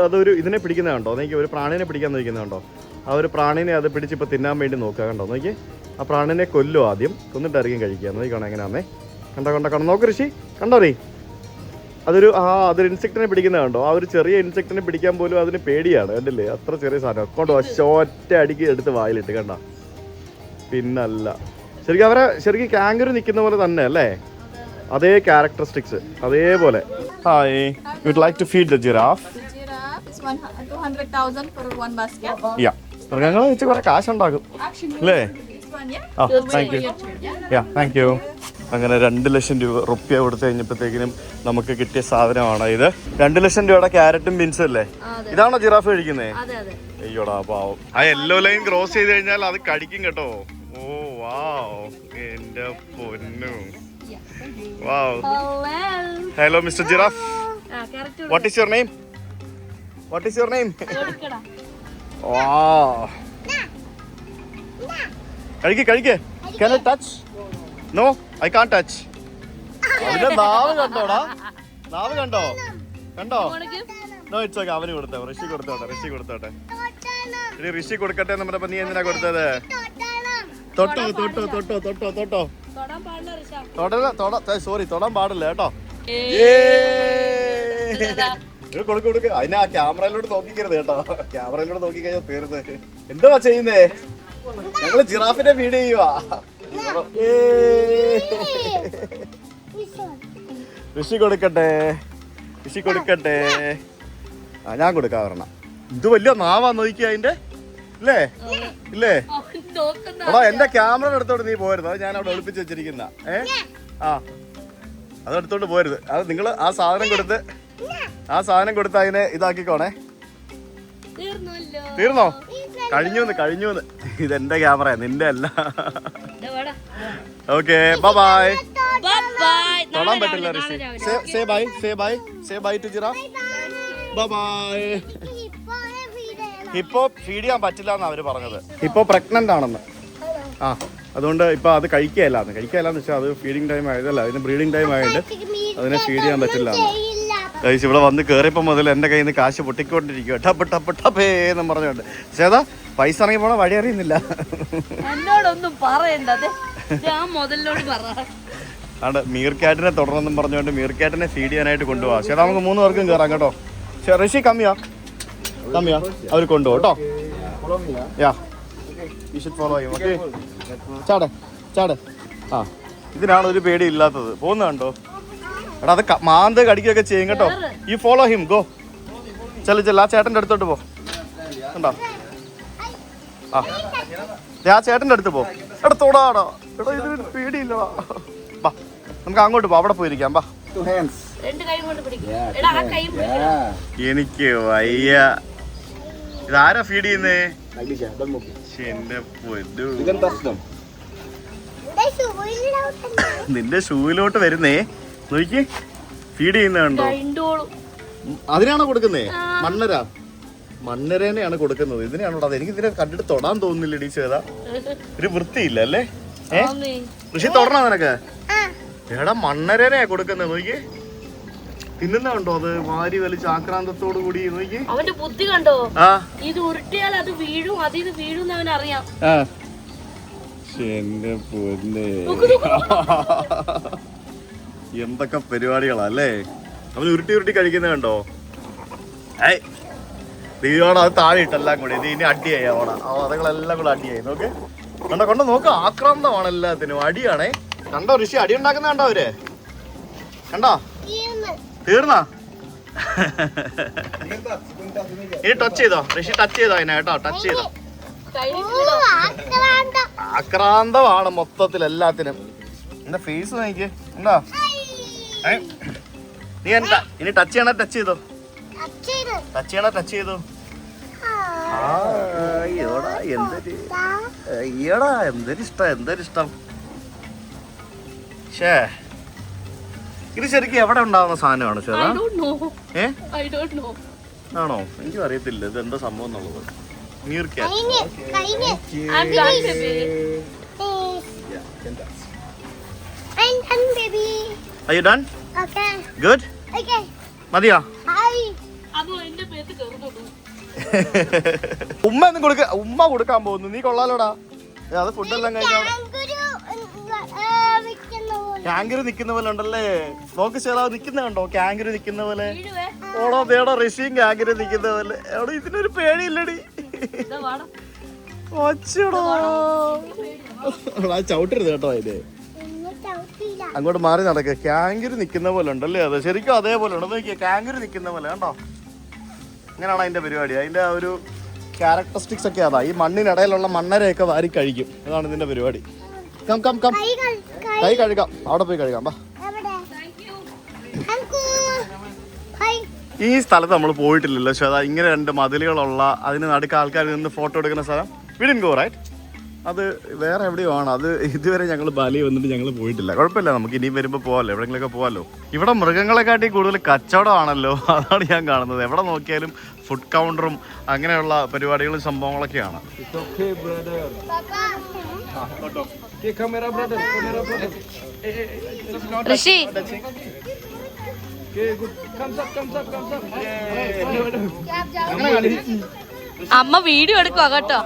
അതൊരു ഇതിനെ പിടിക്കുന്നത് കണ്ടോ? നോക്കി ഒരു പ്രാണിനെ പിടിക്കാൻ നോക്കുന്നത് കണ്ടോ? ആ ഒരു പ്രാണിനെ അത് പിടിച്ചിപ്പോൾ തിന്നാൻ വേണ്ടി നോക്കുക കണ്ടോ? നോക്കി ആ പ്രാണിനെ കൊല്ലും ആദ്യം. കൊന്നിട്ടായിരിക്കും കഴിക്കുക. നോക്കിക്കോണം എങ്ങനെയാന്നേ. കണ്ടോ നോക്ക് ഋഷി. കണ്ടോ നീ? അതൊരു ഇൻസെക്റ്റിനെ പിടിക്കുന്നത് കണ്ടോ? ആ ഒരു ചെറിയ ഇൻസെക്റ്റിനെ പിടിക്കാൻ പോലും അതിന് പേടിയാണ്. കണ്ടില്ലേ? അത്ര ചെറിയ സാധനം കൊണ്ടോ ഒറ്റ അടിക്ക് എടുത്ത് വായിലിട്ട് കണ്ട. പിന്നല്ല ശരിക്കും കാങ്കരു നിൽക്കുന്ന പോലെ തന്നെ അല്ലേ? അതേ ക്യാരക്ടറിസ്റ്റിക്സ് അതേപോലെ. Hi, would like to feed the giraffe. 200,000 for one basket. Yeah, മൃഗങ്ങളെ വെച്ച് കുറെ കാശുണ്ടാക്കും അല്ലേ? Thank you. അങ്ങനെ 2 ലക്ഷം റുപ്യ കൊടുത്തു കഴിഞ്ഞപ്പോഴത്തേക്കിനും നമുക്ക് കിട്ടിയ സാധനമാണ് ഇത്. 2 ലക്ഷം രൂപയുടെ ക്യാരറ്റും ബീൻസും അല്ലേ? ഇതാണോ ജിറാഫ് കഴിക്കുന്നേ? അയ്യോടാ പാവം. ആ യെല്ലോ ലൈൻ ക്രോസ് ചെയ്ത് കഴിഞ്ഞാൽ അത് കടിക്കും കേട്ടോ. ഓ വാവ്, എന്റെ പൊന്നു. Wow. Hello mister giraffe, what is your name? കഴിക്ക്. Can I touch? No, I can't touch. അവന്റെ നാവ് കണ്ടോടാ? നാവ് കണ്ടോ? No, it's okay. അവന് കൊടുത്തോ. ഋഷി കൊടുത്തോട്ടെ. ഋഷി കൊടുക്കട്ടെ എന്ന് പറഞ്ഞപ്പോ നീ എന്തിനാ കൊടുത്തത്? തൊട്ടോ. സോറി, തൊടാൻ പാടില്ല കേട്ടോ. കൊടുക്ക്. അതിനെ ആ ക്യാമറയിലോട്ട് നോക്കിക്കരുത് കേട്ടോ. ക്യാമറയിലോട്ട് നോക്കി കഴിഞ്ഞാൽ തീർന്ന്. എന്തുവാ ചെയ്യുന്നേ? ഞങ്ങള് ജിറാഫിനെ ഫീഡ് ചെയ്യുവാ. ഋഷി കൊടുക്കട്ടെ. ഞാൻ കൊടുക്കാ പറഞ്ഞ. ഇത് വലിയ നാവാ നോക്കിയ അതിന്റെ ഇല്ലേ? എടാ എന്റെ ക്യാമറ എടുത്തോണ്ട് നീ പോരുത്. അത് ഞാൻ അവിടെ ഒളിപ്പിച്ച് വെച്ചിരിക്കുന്ന. അതെടുത്തോണ്ട് പോരുത്. അത് നിങ്ങള് ആ സാധനം കൊടുത്ത് അതിനെ ഇതാക്കിക്കോണേ. തീർന്നോ? കഴിഞ്ഞൂന്ന്. ഇതെന്റെ ക്യാമറ, നിന്റെ അല്ല. Okay, bye. തൊടാൻ പറ്റില്ല Rishi. Say bye to giraffe. Bye. Hippo feed ചെയ്യാൻ പറ്റില്ല എന്നാ അവര് പറഞ്ഞത്. ഹിപ്പോ പ്രഗ്നന്റ് ആണെന്ന്. അതുകൊണ്ട് ഇപ്പൊ അത് കഴിക്കുകയല്ലാന്ന് വെച്ചാൽ അത് ഫീഡിങ് ടൈം ആയതല്ല, അതിന് ബ്രീഡിങ് ടൈം ആയതുകൊണ്ട് അതിനെ ഫീഡ് ചെയ്യാൻ പറ്റില്ല. ഇവിടെ വന്ന് കയറിയപ്പോൾ മുതൽ എൻ്റെ കയ്യിൽ നിന്ന് കാശ് പൊട്ടിക്കൊണ്ടിരിക്കുക. ടപ്പേന്നും പറഞ്ഞുകൊണ്ട്. പക്ഷേ അതാ പൈസ ഇറങ്ങി പോണ വഴി അറിയുന്നില്ല. എന്നോടൊന്നും പറയണ്ട. മീർക്കാറ്റിനെ തുടർന്നും പറഞ്ഞുകൊണ്ട് മീർക്കാറ്റിനെ ഫീഡ് ചെയ്യാനായിട്ട് കൊണ്ടുപോകാം. പക്ഷേ നമുക്ക് 3 പേർക്കും കയറാം കേട്ടോ. ഋഷി കമ്മിയാ അവർ കൊണ്ടുപോകും കേട്ടോ. ചാട്. ഇതിനാണ് ഒരു പേടി ഇല്ലാത്തത്. പോകുന്ന കണ്ടോ? എടാ അത് മാന്ത് കടിക്കുകയൊക്കെ ചെയ്യും കേട്ടോ. You follow him, go. ചെല്ല ആ ചേട്ടൻ്റെ അടുത്തോട്ട് പോ. കണ്ടോ? ആ ചേട്ടൻ്റെ അടുത്ത് പോ. എടാ തൊടാടാ. എടാ ഇതിന് പേടിയില്ലടാ. വാ നമുക്ക് അങ്ങോട്ട് പോ, അവിടെ പോയിരിക്കാം. വാ. എനിക്ക് വയ്യ. ഇതാരാ ഫീഡ് ചെയ്യുന്നേ? എന്റെ പൊന്നു. നിന്റെ ഷൂയിലോട്ട് വരുന്നേ. നോക്കി ഫീഡ് ചെയ്യുന്നുണ്ടോ? അതിനാണോ കൊടുക്കുന്നേ? മണ്ണരേനെയാണ് കൊടുക്കുന്നത്. ഇതിനെയാണോ? അത് എനിക്ക് ഇതിനെ കണ്ടിട്ട് തൊടാൻ തോന്നുന്നില്ല ടീച്ചേതാ. ഒരു വൃത്തിയില്ല അല്ലേ? ഋഷി തൊടണോ നിനക്ക്? എടാ മണ്ണരേനെയാ കൊടുക്കുന്നത്. നോക്കി തിന്നുന്നുണ്ടോ? അത് വാരി വലിച്ച് ആക്രാന്തത്തോടു കൂടി. നോക്കി അവന്റെ ബുദ്ധി കണ്ടോ? ഇത് ഉരുട്ടിയാൽ അത് വീഴും, അതിന് വീഴും അവനറിയാം. എന്റെ പൊന്നേ, എന്തൊക്കെ പരിപാടികളല്ലേ. അവൻ ഉരുട്ടി ഉരുട്ടി കഴിക്കുന്നത് കണ്ടോ? ഏയ് ദീവാണ് അത് താഴെ ഇട്ടെല്ലാം കൂടി. ഇത് ഇനി അടിയായി അവിടെ. അതുങ്ങളെല്ലാം കൂടെ അടിയായി. നോക്ക് കണ്ടോ, കണ്ടോ നോക്ക്. ആക്രാന്തമാണ് എല്ലാത്തിനും. അടിയാണേ. കണ്ടോ ഋഷി അടി ഉണ്ടാക്കുന്ന കണ്ടോ അവര്? കണ്ടോ? തീർന്നാ? ഇനി ടച്ച് ചെയ്തോ ഋഷി, ടച്ച് ചെയ്തോ അതിനെ കേട്ടോ. ടച്ച് ചെയ്തോ. ആക്രാന്തമാണ് മൊത്തത്തിൽ എല്ലാത്തിനും. എന്റെ ഫേസ് നോക്കി. എന്താ നീ എന്താ ഇനി ടച്ച് ചെയ്യണ? ടച്ച് ചെയ്തോ. ടച്ച് ചെയ്യണ? ടച്ച് ചെയ്തോ. എന്തൊരിഷ്ടം. ഷേ ഇത് ശരിക്കും എവിടെ ഉണ്ടാവുന്ന സാധനമാണ് ചേട്ടാ? ആണോ? എനിക്കും അറിയത്തില്ല ഇത് എന്താ സംഭവം എന്നുള്ളത്. ഗുഡ് മതിയാ? ഉമ്മ ഒന്നും കൊടുക്ക. ഉമ്മ കൊടുക്കാൻ പോകുന്നു. നീ കൊള്ളാലോടാ. അത് ഫുഡെല്ലാം കഴിഞ്ഞ കാങ്കര് നിക്കുന്ന പോലെ ഉണ്ടല്ലേ. നോക്ക് ചേരാ നിക്കുന്ന കണ്ടോ? കാങ്കര് നിക്കുന്ന പോലെ. ഓടോ ദേടോ ഋഷിയും കാങ്കര് നിക്കുന്ന പോലെ. എവിടെ ഇതിനൊരു പേടിയില്ലടി. ചവിട്ടരുത് കേട്ടോ. അതിന് അങ്ങോട്ട് മാറി നടക്കുക. കാങ്കര് നിക്കുന്ന പോലെ ഉണ്ടല്ലേ. അത് ശരിക്കും അതേപോലെ ഉണ്ട്. നോക്കിയാ കാങ്കര് നിക്കുന്ന പോലെ കണ്ടോ? ഇങ്ങനെയാണ് അതിന്റെ പരിപാടി. അതിന്റെ ആ ഒരു ക്യാരക്ടറിസ്റ്റിക്സ് ഒക്കെ അതാ. ഈ മണ്ണിനിടയിലുള്ള മണ്ണരയൊക്കെ വാരി കഴിക്കും. അതാണ് ഇതിന്റെ പരിപാടി. Come come come. കൈ കഴുകാം. അവിടെ പോയി കഴുകാം. വാ. ഈ സ്ഥലത്ത് നമ്മൾ പോയിട്ടില്ലല്ലോ. പക്ഷെ അതാ ഇങ്ങനെ രണ്ട് മതിലുകളുള്ള, അതിന് നടുക്ക് ആൾക്കാർ നിന്ന് ഫോട്ടോ എടുക്കുന്ന സ്ഥലം. We didn't go right. അത് വേറെ എവിടെയോ ആണ്. അത് ഇതുവരെ ഞങ്ങൾ ബാലി വന്നിട്ട് ഞങ്ങൾ പോയിട്ടില്ല. കുഴപ്പമില്ല, നമുക്ക് ഇനിയും വരുമ്പോൾ പോകാമല്ലോ. എവിടെയെങ്കിലുമൊക്കെ പോകാമല്ലോ. ഇവിടെ മൃഗങ്ങളെക്കാട്ടി കൂടുതൽ കച്ചവടമാണല്ലോ. അതാണ് ഞാൻ കാണുന്നത്. എവിടെ നോക്കിയാലും ഫുഡ് കൗണ്ടറും അങ്ങനെയുള്ള പരിപാടികളും സംഭവങ്ങളൊക്കെയാണ്. ഋഷി അമ്മ വീഡിയോ എടുക്കുക കേട്ടോ.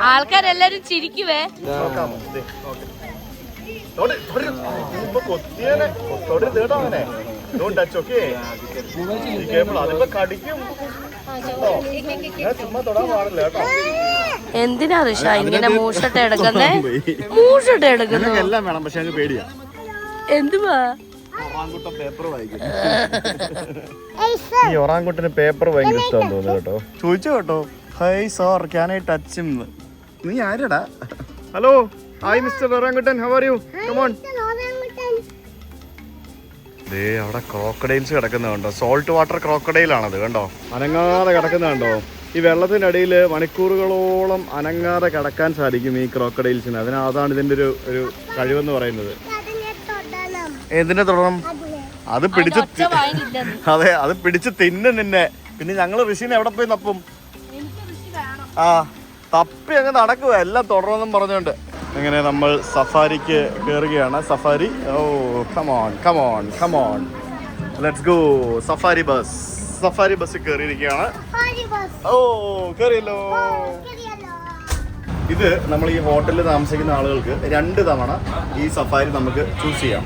ആൾക്കാരെല്ലാരും ചിരിക്കുവേ. എന്തിനാ ഋഷ ഇങ്ങനെ മൂഷട്ട എടുക്കുന്നേ? മൂഷട്ട എടുക്കുന്നു എല്ലാം വേണം. പക്ഷെ അങ്ങ് പേടിയാ. എന്തുവാ? ഈ ഒറാങ്കുട്ടിന് പേപ്പർ ഭയങ്കര ഇഷ്ടമാണെന്ന് തോന്നുന്നു കേട്ടോ. ചോദിച്ചു കേട്ടോ. Hi sir, can I touch him? നീ ആരടാ? Hello, hi mister orangutan, how are you? Come on. ദേ അവിടെ ക്രോക്കഡൈൽസ് കിടക്കുന്നുണ്ടോ? സോൾട്ട് വാട്ടർ ക്രോക്കഡൈലാണത്. കണ്ടോ അനങ്ങാതെ കിടക്കുന്നുണ്ടോ? ഈ വെള്ളത്തിനടിയിൽ മണിക്കൂറുകളോളം അനങ്ങാതെ കിടക്കാൻ സാധിക്കും ഈ ക്രോക്കഡൈൽസിന്. അതാണ് ഇതിന്റെ ഒരു കഴിവെന്ന് പറയുന്നത്. എന്തിനെ തൊടണം? അത് പിടിച്ച് അതെ, അത് പിടിച്ച് തിന്നും നിന്നെ. പിന്നെ ഞങ്ങള് ഋഷിനെ എവിടെ പോയി തപ്പും? ആ തപ്പി അങ്ങ് നടക്കുക എല്ലാം തുടരണമെന്നും പറഞ്ഞുകൊണ്ട്. അങ്ങനെ നമ്മൾ സഫാരിക്ക് കയറുകയാണ്. Safari. Oh come on come on come on, let's go. Safari bus. Safari bus കയറിയിരിക്കുകയാണ്. ഓ കയറിയല്ലോ. ഇത് നമ്മൾ ഈ ഹോട്ടലിൽ താമസിക്കുന്ന ആളുകൾക്ക് 2 തവണ ഈ സഫാരി നമുക്ക് ചൂസ് ചെയ്യാം.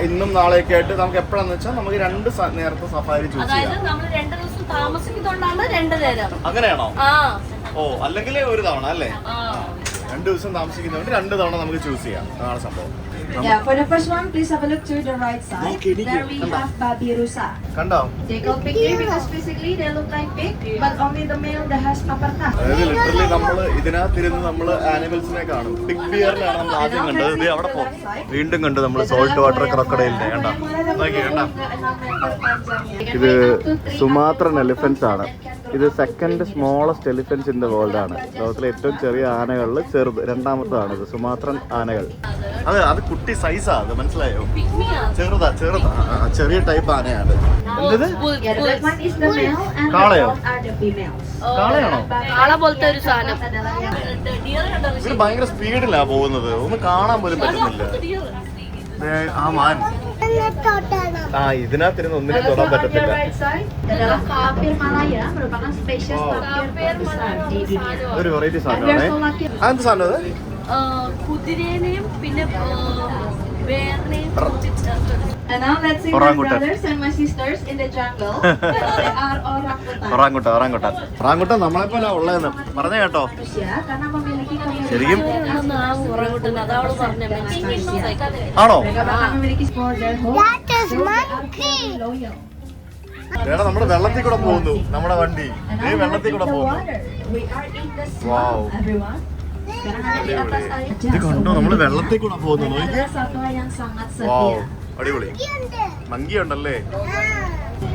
ഇന്നും നാളെയൊക്കെ ആയിട്ട് നമുക്ക് എപ്പോഴാന്ന് വെച്ചാൽ നമുക്ക് 2 നേരത്തെ സഫാരി ചൂസ് ചെയ്യാം. അങ്ങനെയാണോ? ഓ അല്ലെങ്കിൽ ഒരു തവണ അല്ലേ? 2 ദിവസം താമസിക്കുന്നതുകൊണ്ട് 2 തവണ നമുക്ക് ചൂസ് ചെയ്യാം. അതാണ് സംഭവം. Yeah, for the first one, please have a look to the right side. Okay, There we have Babirusa. കണ്ടോ? They call pig here because physically they look like pig, but only the male that has paparta. അതായത് literally നമ്മൾ ഇതിനകത്തിരുന്ന് നമ്മൾ ആനിമൽസിനെ കാണും. Pig ബിയറിലാണ് നമ്മൾ ആദ്യം കണ്ടത്. ഇത് അവിടെ പോകും. വീണ്ടും കണ്ടു നമ്മൾ സോൾട്ട് വാട്ടർ ക്രൊക്കഡൈലിനെ. കണ്ടോ? കണ്ടോ? ഇത് സുമാത്രൻ എലിഫൻസ് ആണ്. ഇത് second smallest elephants in the world ആണ്. ലോകത്തിലെ ഏറ്റവും ചെറിയ ആനകളിൽ ചെറുത് രണ്ടാമത്തതാണ് ഇത് സുമാത്രൻ ആനകൾ. അത് കുട്ടി സൈസാ. അത് മനസ്സിലായോ? ചെറുതാ ചെറിയ ടൈപ്പ് ആനയാണ്. എന്തത്? Yeah, the black one is the male and the കാളയോ? both are the females. കാളയാണോ? കാള പോലത്തെ ഒരു സാധനം. ഇത് ഭയങ്കര സ്പീഡിലാ പോകുന്നത്. ഒന്ന് കാണാൻ പോലും പറ്റുന്നില്ല. ആ മാൻ ഇതിനകത്തിരുന്ന് ഒന്നിനും തൊടാൻ On your പറ്റത്തില്ല. right side, adalah tapir Malaya, merupakan spesies tapir terbesar di dunia. ഒരു variety And we സാധനമാണേ. are so lucky. അതെന്ത് സാധനം അത്? കുതിരേനെയും പിന്നെ വേറിനെയും And now let's see my Orangutan. brothers and my sisters in the jungle. They are orangutan. Orangutan നമ്മളെ പോലെ ഉള്ളതെന്ന് പറഞ്ഞ കേട്ടോ. Manusia karena memiliki ശരിക്കും ഉറങ്ങുട്ടുന്നത് അതവള് പറഞ്ഞ ആണോ? mereka bahkan memiliki for their home. That is monkey. Loyal. വേണം നമ്മുടെ വെള്ളത്തിൽ കൂടെ പോകുന്നു നമ്മുടെ വണ്ടി. And ഈ now we are വെള്ളത്തിൽ in കൂടെ the പോകുന്നു. water. We are in the Wow. swamp, everyone. Sekarang ada di atas air. ഇത് കണ്ടോ നമ്മള് വെള്ളത്തിൽ കൂടെ പോകുന്നു. Ini നോക്കിയേ. adalah satwa yang sangat വാവ്, setia. അടിപൊളി. മങ്കി ഉണ്ടല്ലേ?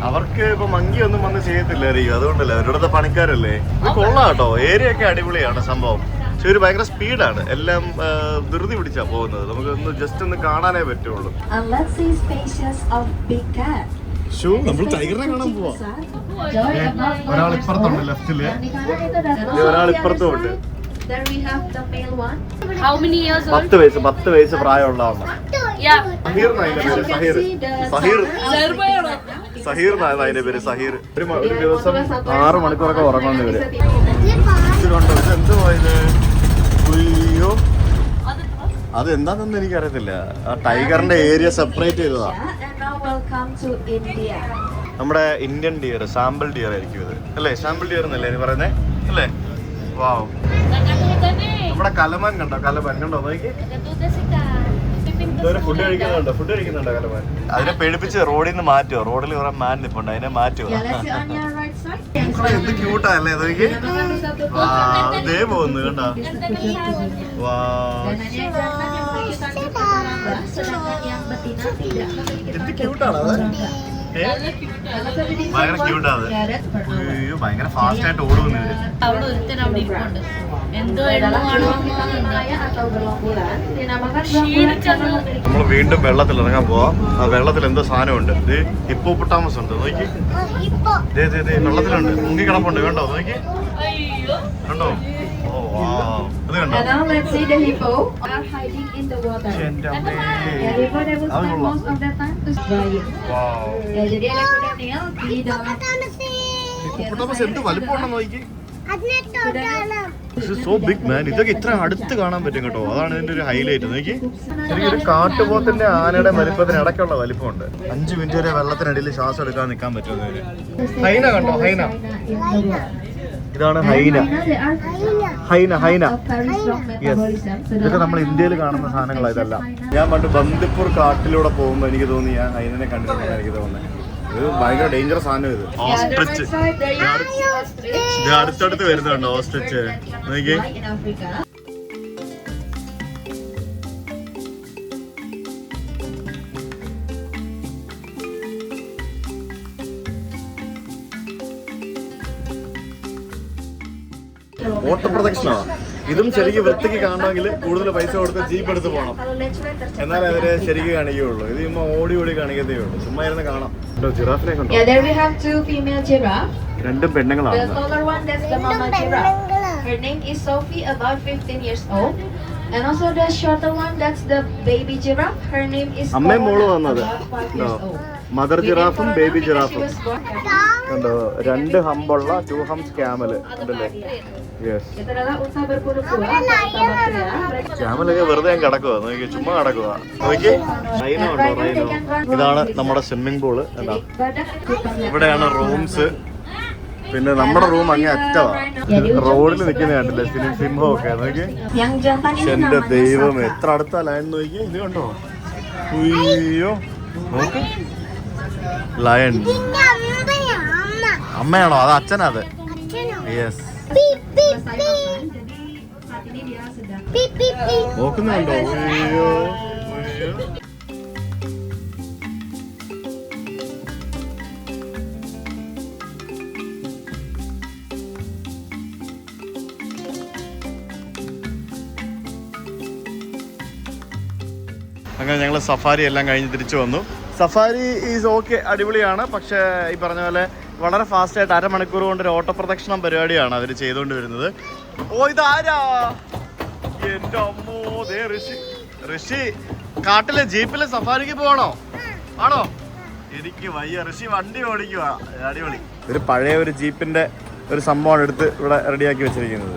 അവർക്ക് ഇപ്പൊ മങ്കി ഒന്നും വന്ന് ചെയ്യത്തില്ലായിരിക്കും. അതുകൊണ്ടല്ലേ അവരുടെ പണിക്കാരല്ലേ. ഇത് കൊള്ളാം കേട്ടോ. ഏരിയ ഒക്കെ അടിപൊളിയാണ് സംഭവം. പക്ഷെ ഒരു ഭയങ്കര സ്പീഡാണ്. എല്ലാം ധൃതി പിടിച്ചാ പോകുന്നത്. നമുക്ക് ഒന്ന് ജസ്റ്റ് ഒന്ന് കാണാനേ പറ്റുള്ളൂ. And let's see species of big cat. Shoe നമ്മൾ ടൈഗറിനെ കാണാൻ പോവാ. ഒരാൾ ഇപ്പുറത്തുണ്ട് ലെഫ്റ്റില്. ഒരാൾ ഇപ്പുറത്തും ഉണ്ട്. There we have the male one. How many years old? 10 വയസ്സ് പ്രായമുള്ളതാണ്. Yeah. സഹീർ എന്നാ അതിന്റെ പേര്. സഹീർ സഹീർ ചെറുപ്പയാണോ? സഹീർ എന്നാണ് അതിന്റെ പേര്. സഹീർ ഒരു ദിവസം 6 മണിക്കൂറൊക്കെ ഉറങ്ങുന്നു ഇവര്. ഇത് കണ്ടോ? ഇത് എന്തുവാ ഇത്? അയ്യോ, അത് എന്താണെന്ന് എനിക്കറിയത്തില്ല. ആ ടൈഗറിന്റെ ഏരിയ സെപ്പറേറ്റ് ചെയ്തതാ. And now welcome to India. നമ്മുടെ ഇന്ത്യൻ ഡിയർ, സാമ്പിൾ ഡിയർ ആയിരിക്കും ഇത് അല്ലേ? സാമ്പിൾ ഡിയർ എന്നല്ലേ ഇനി പറയുന്നേ അല്ലേ? വാവ്, നമ്മുടെ കലമാൻ കണ്ടോ? കലമാൻ കണ്ടോ? നോക്കി ഇതുവരെ ഫുഡ് കഴിക്കുന്നുണ്ടോ കലമാൻ? അതിനെ പേടിപ്പിച്ച് റോഡിൽ നിന്ന് മാറ്റുമോ? റോഡിൽ കുറെ മാൻ നിപ്പുണ്ട്, അതിനെ മാറ്റുമോ? Yeah, let's see on your right side. എന്ത് ക്യൂട്ടാ അല്ലേ നോക്കി. അതേ പോകുന്നു കണ്ടോ? വാ, Dan hanya yang jantan yang memiliki tangkai berkeramba, sedangkan yang betina tidak. എന്ത് ക്യൂട്ടാണ് അത്. ഭയങ്കര ക്യൂട്ടാ അത്. അയ്യോ, ഭയങ്കര ഫാസ്റ്റ് ആയിട്ട് ഓടുന്നു ഇവര്. അവിടെ ഒരുത്തൻ അവിടെ ഇരിപ്പുണ്ട്. എന്തോ Adalah എണ്ണമാണോ Filipina Malaya atau beruang bulan, dinamakan beruang bulan karena memiliki നമ്മൾ വീണ്ടും വെള്ളത്തിൽ ഇറങ്ങാൻ പോവാം. ആ വെള്ളത്തിൽ എന്തോ സാധനമുണ്ട്. ഇത് ഹിപ്പോപ്പൊട്ടാമസ് ഉണ്ട്. നോക്കി, വെള്ളത്തിലുണ്ട്. മുങ്ങി കിടപ്പുണ്ട്. കണ്ടോ? നോക്കി, കണ്ടോ? ഓ വാവ്, ഇത് കണ്ടോ? And now let's see the hippo are hiding in the water. എൻ്റെ അമ്മേ. Ya, hippo they will spend most of the time to drying. Wow. Ya, jadi ada kuda nil di dalam. Hippopotamus എന്ത് വലിപ്പമുണ്ടെന്ന് നോക്കി. So big man. ഇതൊക്കെ ഇത്ര അടുത്ത് കാണാൻ പറ്റും കേട്ടോ. അതാണ് ഇതിന്റെ ഒരു ഹൈലൈറ്റ്. നോക്കി, ശരിക്കും കാട്ടുപോത്തിന്റെ ആനയുടെ വലിപ്പത്തിന് ഇടയ്ക്കുള്ള വലിപ്പമുണ്ട്. 5 മിനിറ്റ് വരെ വെള്ളത്തിനടിയിൽ ശ്വാസം എടുക്കാൻ നിൽക്കാൻ പറ്റും. ഹൈന കണ്ടോ? ഹൈന, ഇതാണ് ഹൈന. ഹൈന ഇതൊക്കെ നമ്മൾ ഇന്ത്യയിൽ കാണുന്ന സാധനങ്ങളാണ് ഇതെല്ലാം. ഞാൻ പണ്ട് ബന്ദിപ്പൂർ കാട്ടിലൂടെ പോകുമ്പോൾ എനിക്ക് തോന്നി ഞാൻ ഹൈനനെ കണ്ടിട്ടുണ്ടെന്ന് എനിക്ക് തോന്നുന്നത്. ഇത് ഭയങ്കര ഡേഞ്ചറസ് സാധനം. ഇത് ഓസ്ട്രിച്ച്. ഇത് അടുത്തടുത്ത് വരുന്നുണ്ടോ ഓസ്ട്രിച്ച്? നോക്കി, In Africa. വാട്ടർ പ്രൊട്ടക്ഷനോ? ഇതും ശരിക്കും വൃത്തിക്ക് കാണണമെങ്കിൽ കൂടുതൽ പൈസ കൊടുത്ത് ജീപ്പ് എടുത്ത് പോകണം. Kalau natural tercapai. എന്നാലേ അവര് ശരിക്കും കാണിക്കുകയുള്ളൂ. ഇത് ചുമ്മാ ഓടി കാണിക്കത്തേ ഉള്ളൂ. ചുമ്മാ ഇരുന്ന് കാണാം. ജിറാഫിനെ കണ്ടോ? Yeah, there we have 2 female giraffe. രണ്ടും പെണ്ണുങ്ങളാണ്. The taller one, that's the mama giraffe. Her name is Sophie, about 15 years old. And also the shorter one, that's the baby giraffe. Her name is അമ്മയും മോള് Corona, വന്നത്. about 5 years old. Mother ജിറാഫും We named baby Corona because ജിറാഫും she was born. കണ്ടോ? 2 ഹമ്പുള്ള 2 ഹംസ് ക്യാമല് ഉണ്ടല്ലേ? Yes. Itu adalah unta berpura-pura atau bakteria. ക്യാമലൊക്കെ വെറുതെ കിടക്കുക. നോക്കി, ചുമ്മാ കിടക്കുക. നോക്കി, റൈനോ ഉണ്ടോ? റൈനോ. ഇതാണ് നമ്മുടെ സ്വിമ്മിംഗ് പൂള്. എന്താ, Badak ഇവിടെയാണ് റൂംസ്. പിന്നെ നമ്മുടെ റൂം അങ്ങ് അറ്റവാ. റോഡിൽ നിൽക്കുന്ന കണ്ടില്ലേ സിംഹം ഒക്കെ നോക്കി. Yang jantan ini എന്റെ namanya ദൈവം Saka. എത്ര അടുത്താ ലയൺ നോക്കിയേ. ഇത് കണ്ടോ? അയ്യോ നോക്ക് ലയൺ. അമ്മയാണോ അത് അച്ഛനാ? അത് yes. Saat ini dia sedang നോക്കുന്നുണ്ടോ? അയ്യോ അയ്യോ. അങ്ങനെ ഞങ്ങൾ സഫാരി എല്ലാം കഴിഞ്ഞ് തിരിച്ചു വന്നു. സഫാരി ഈസ് ഓക്കെ, അടിപൊളിയാണ്. പക്ഷേ ഈ പറഞ്ഞ പോലെ വളരെ ഫാസ്റ്റായിട്ട് അരമണിക്കൂർ കൊണ്ട് ഒരു ഓട്ടപ്രദക്ഷിണം പരിപാടിയാണ് അവർ ചെയ്തുകൊണ്ട് വരുന്നത്. ഓ ഇതാരാ? എൻ്റെ അമ്മോ, ദേ ഋഷി. ഋഷി കാട്ടിലെ ജീപ്പിലെ സഫാരിക്ക് പോകണോ? ആണോ? എനിക്ക് വയ്യ. ഋഷി വണ്ടി ഓടിക്കുക. അടിപൊളി. ഒരു പഴയ ഒരു ജീപ്പിന്റെ ഒരു സംഭവമാണ് എടുത്ത് ഇവിടെ റെഡിയാക്കി വെച്ചിരിക്കുന്നത്.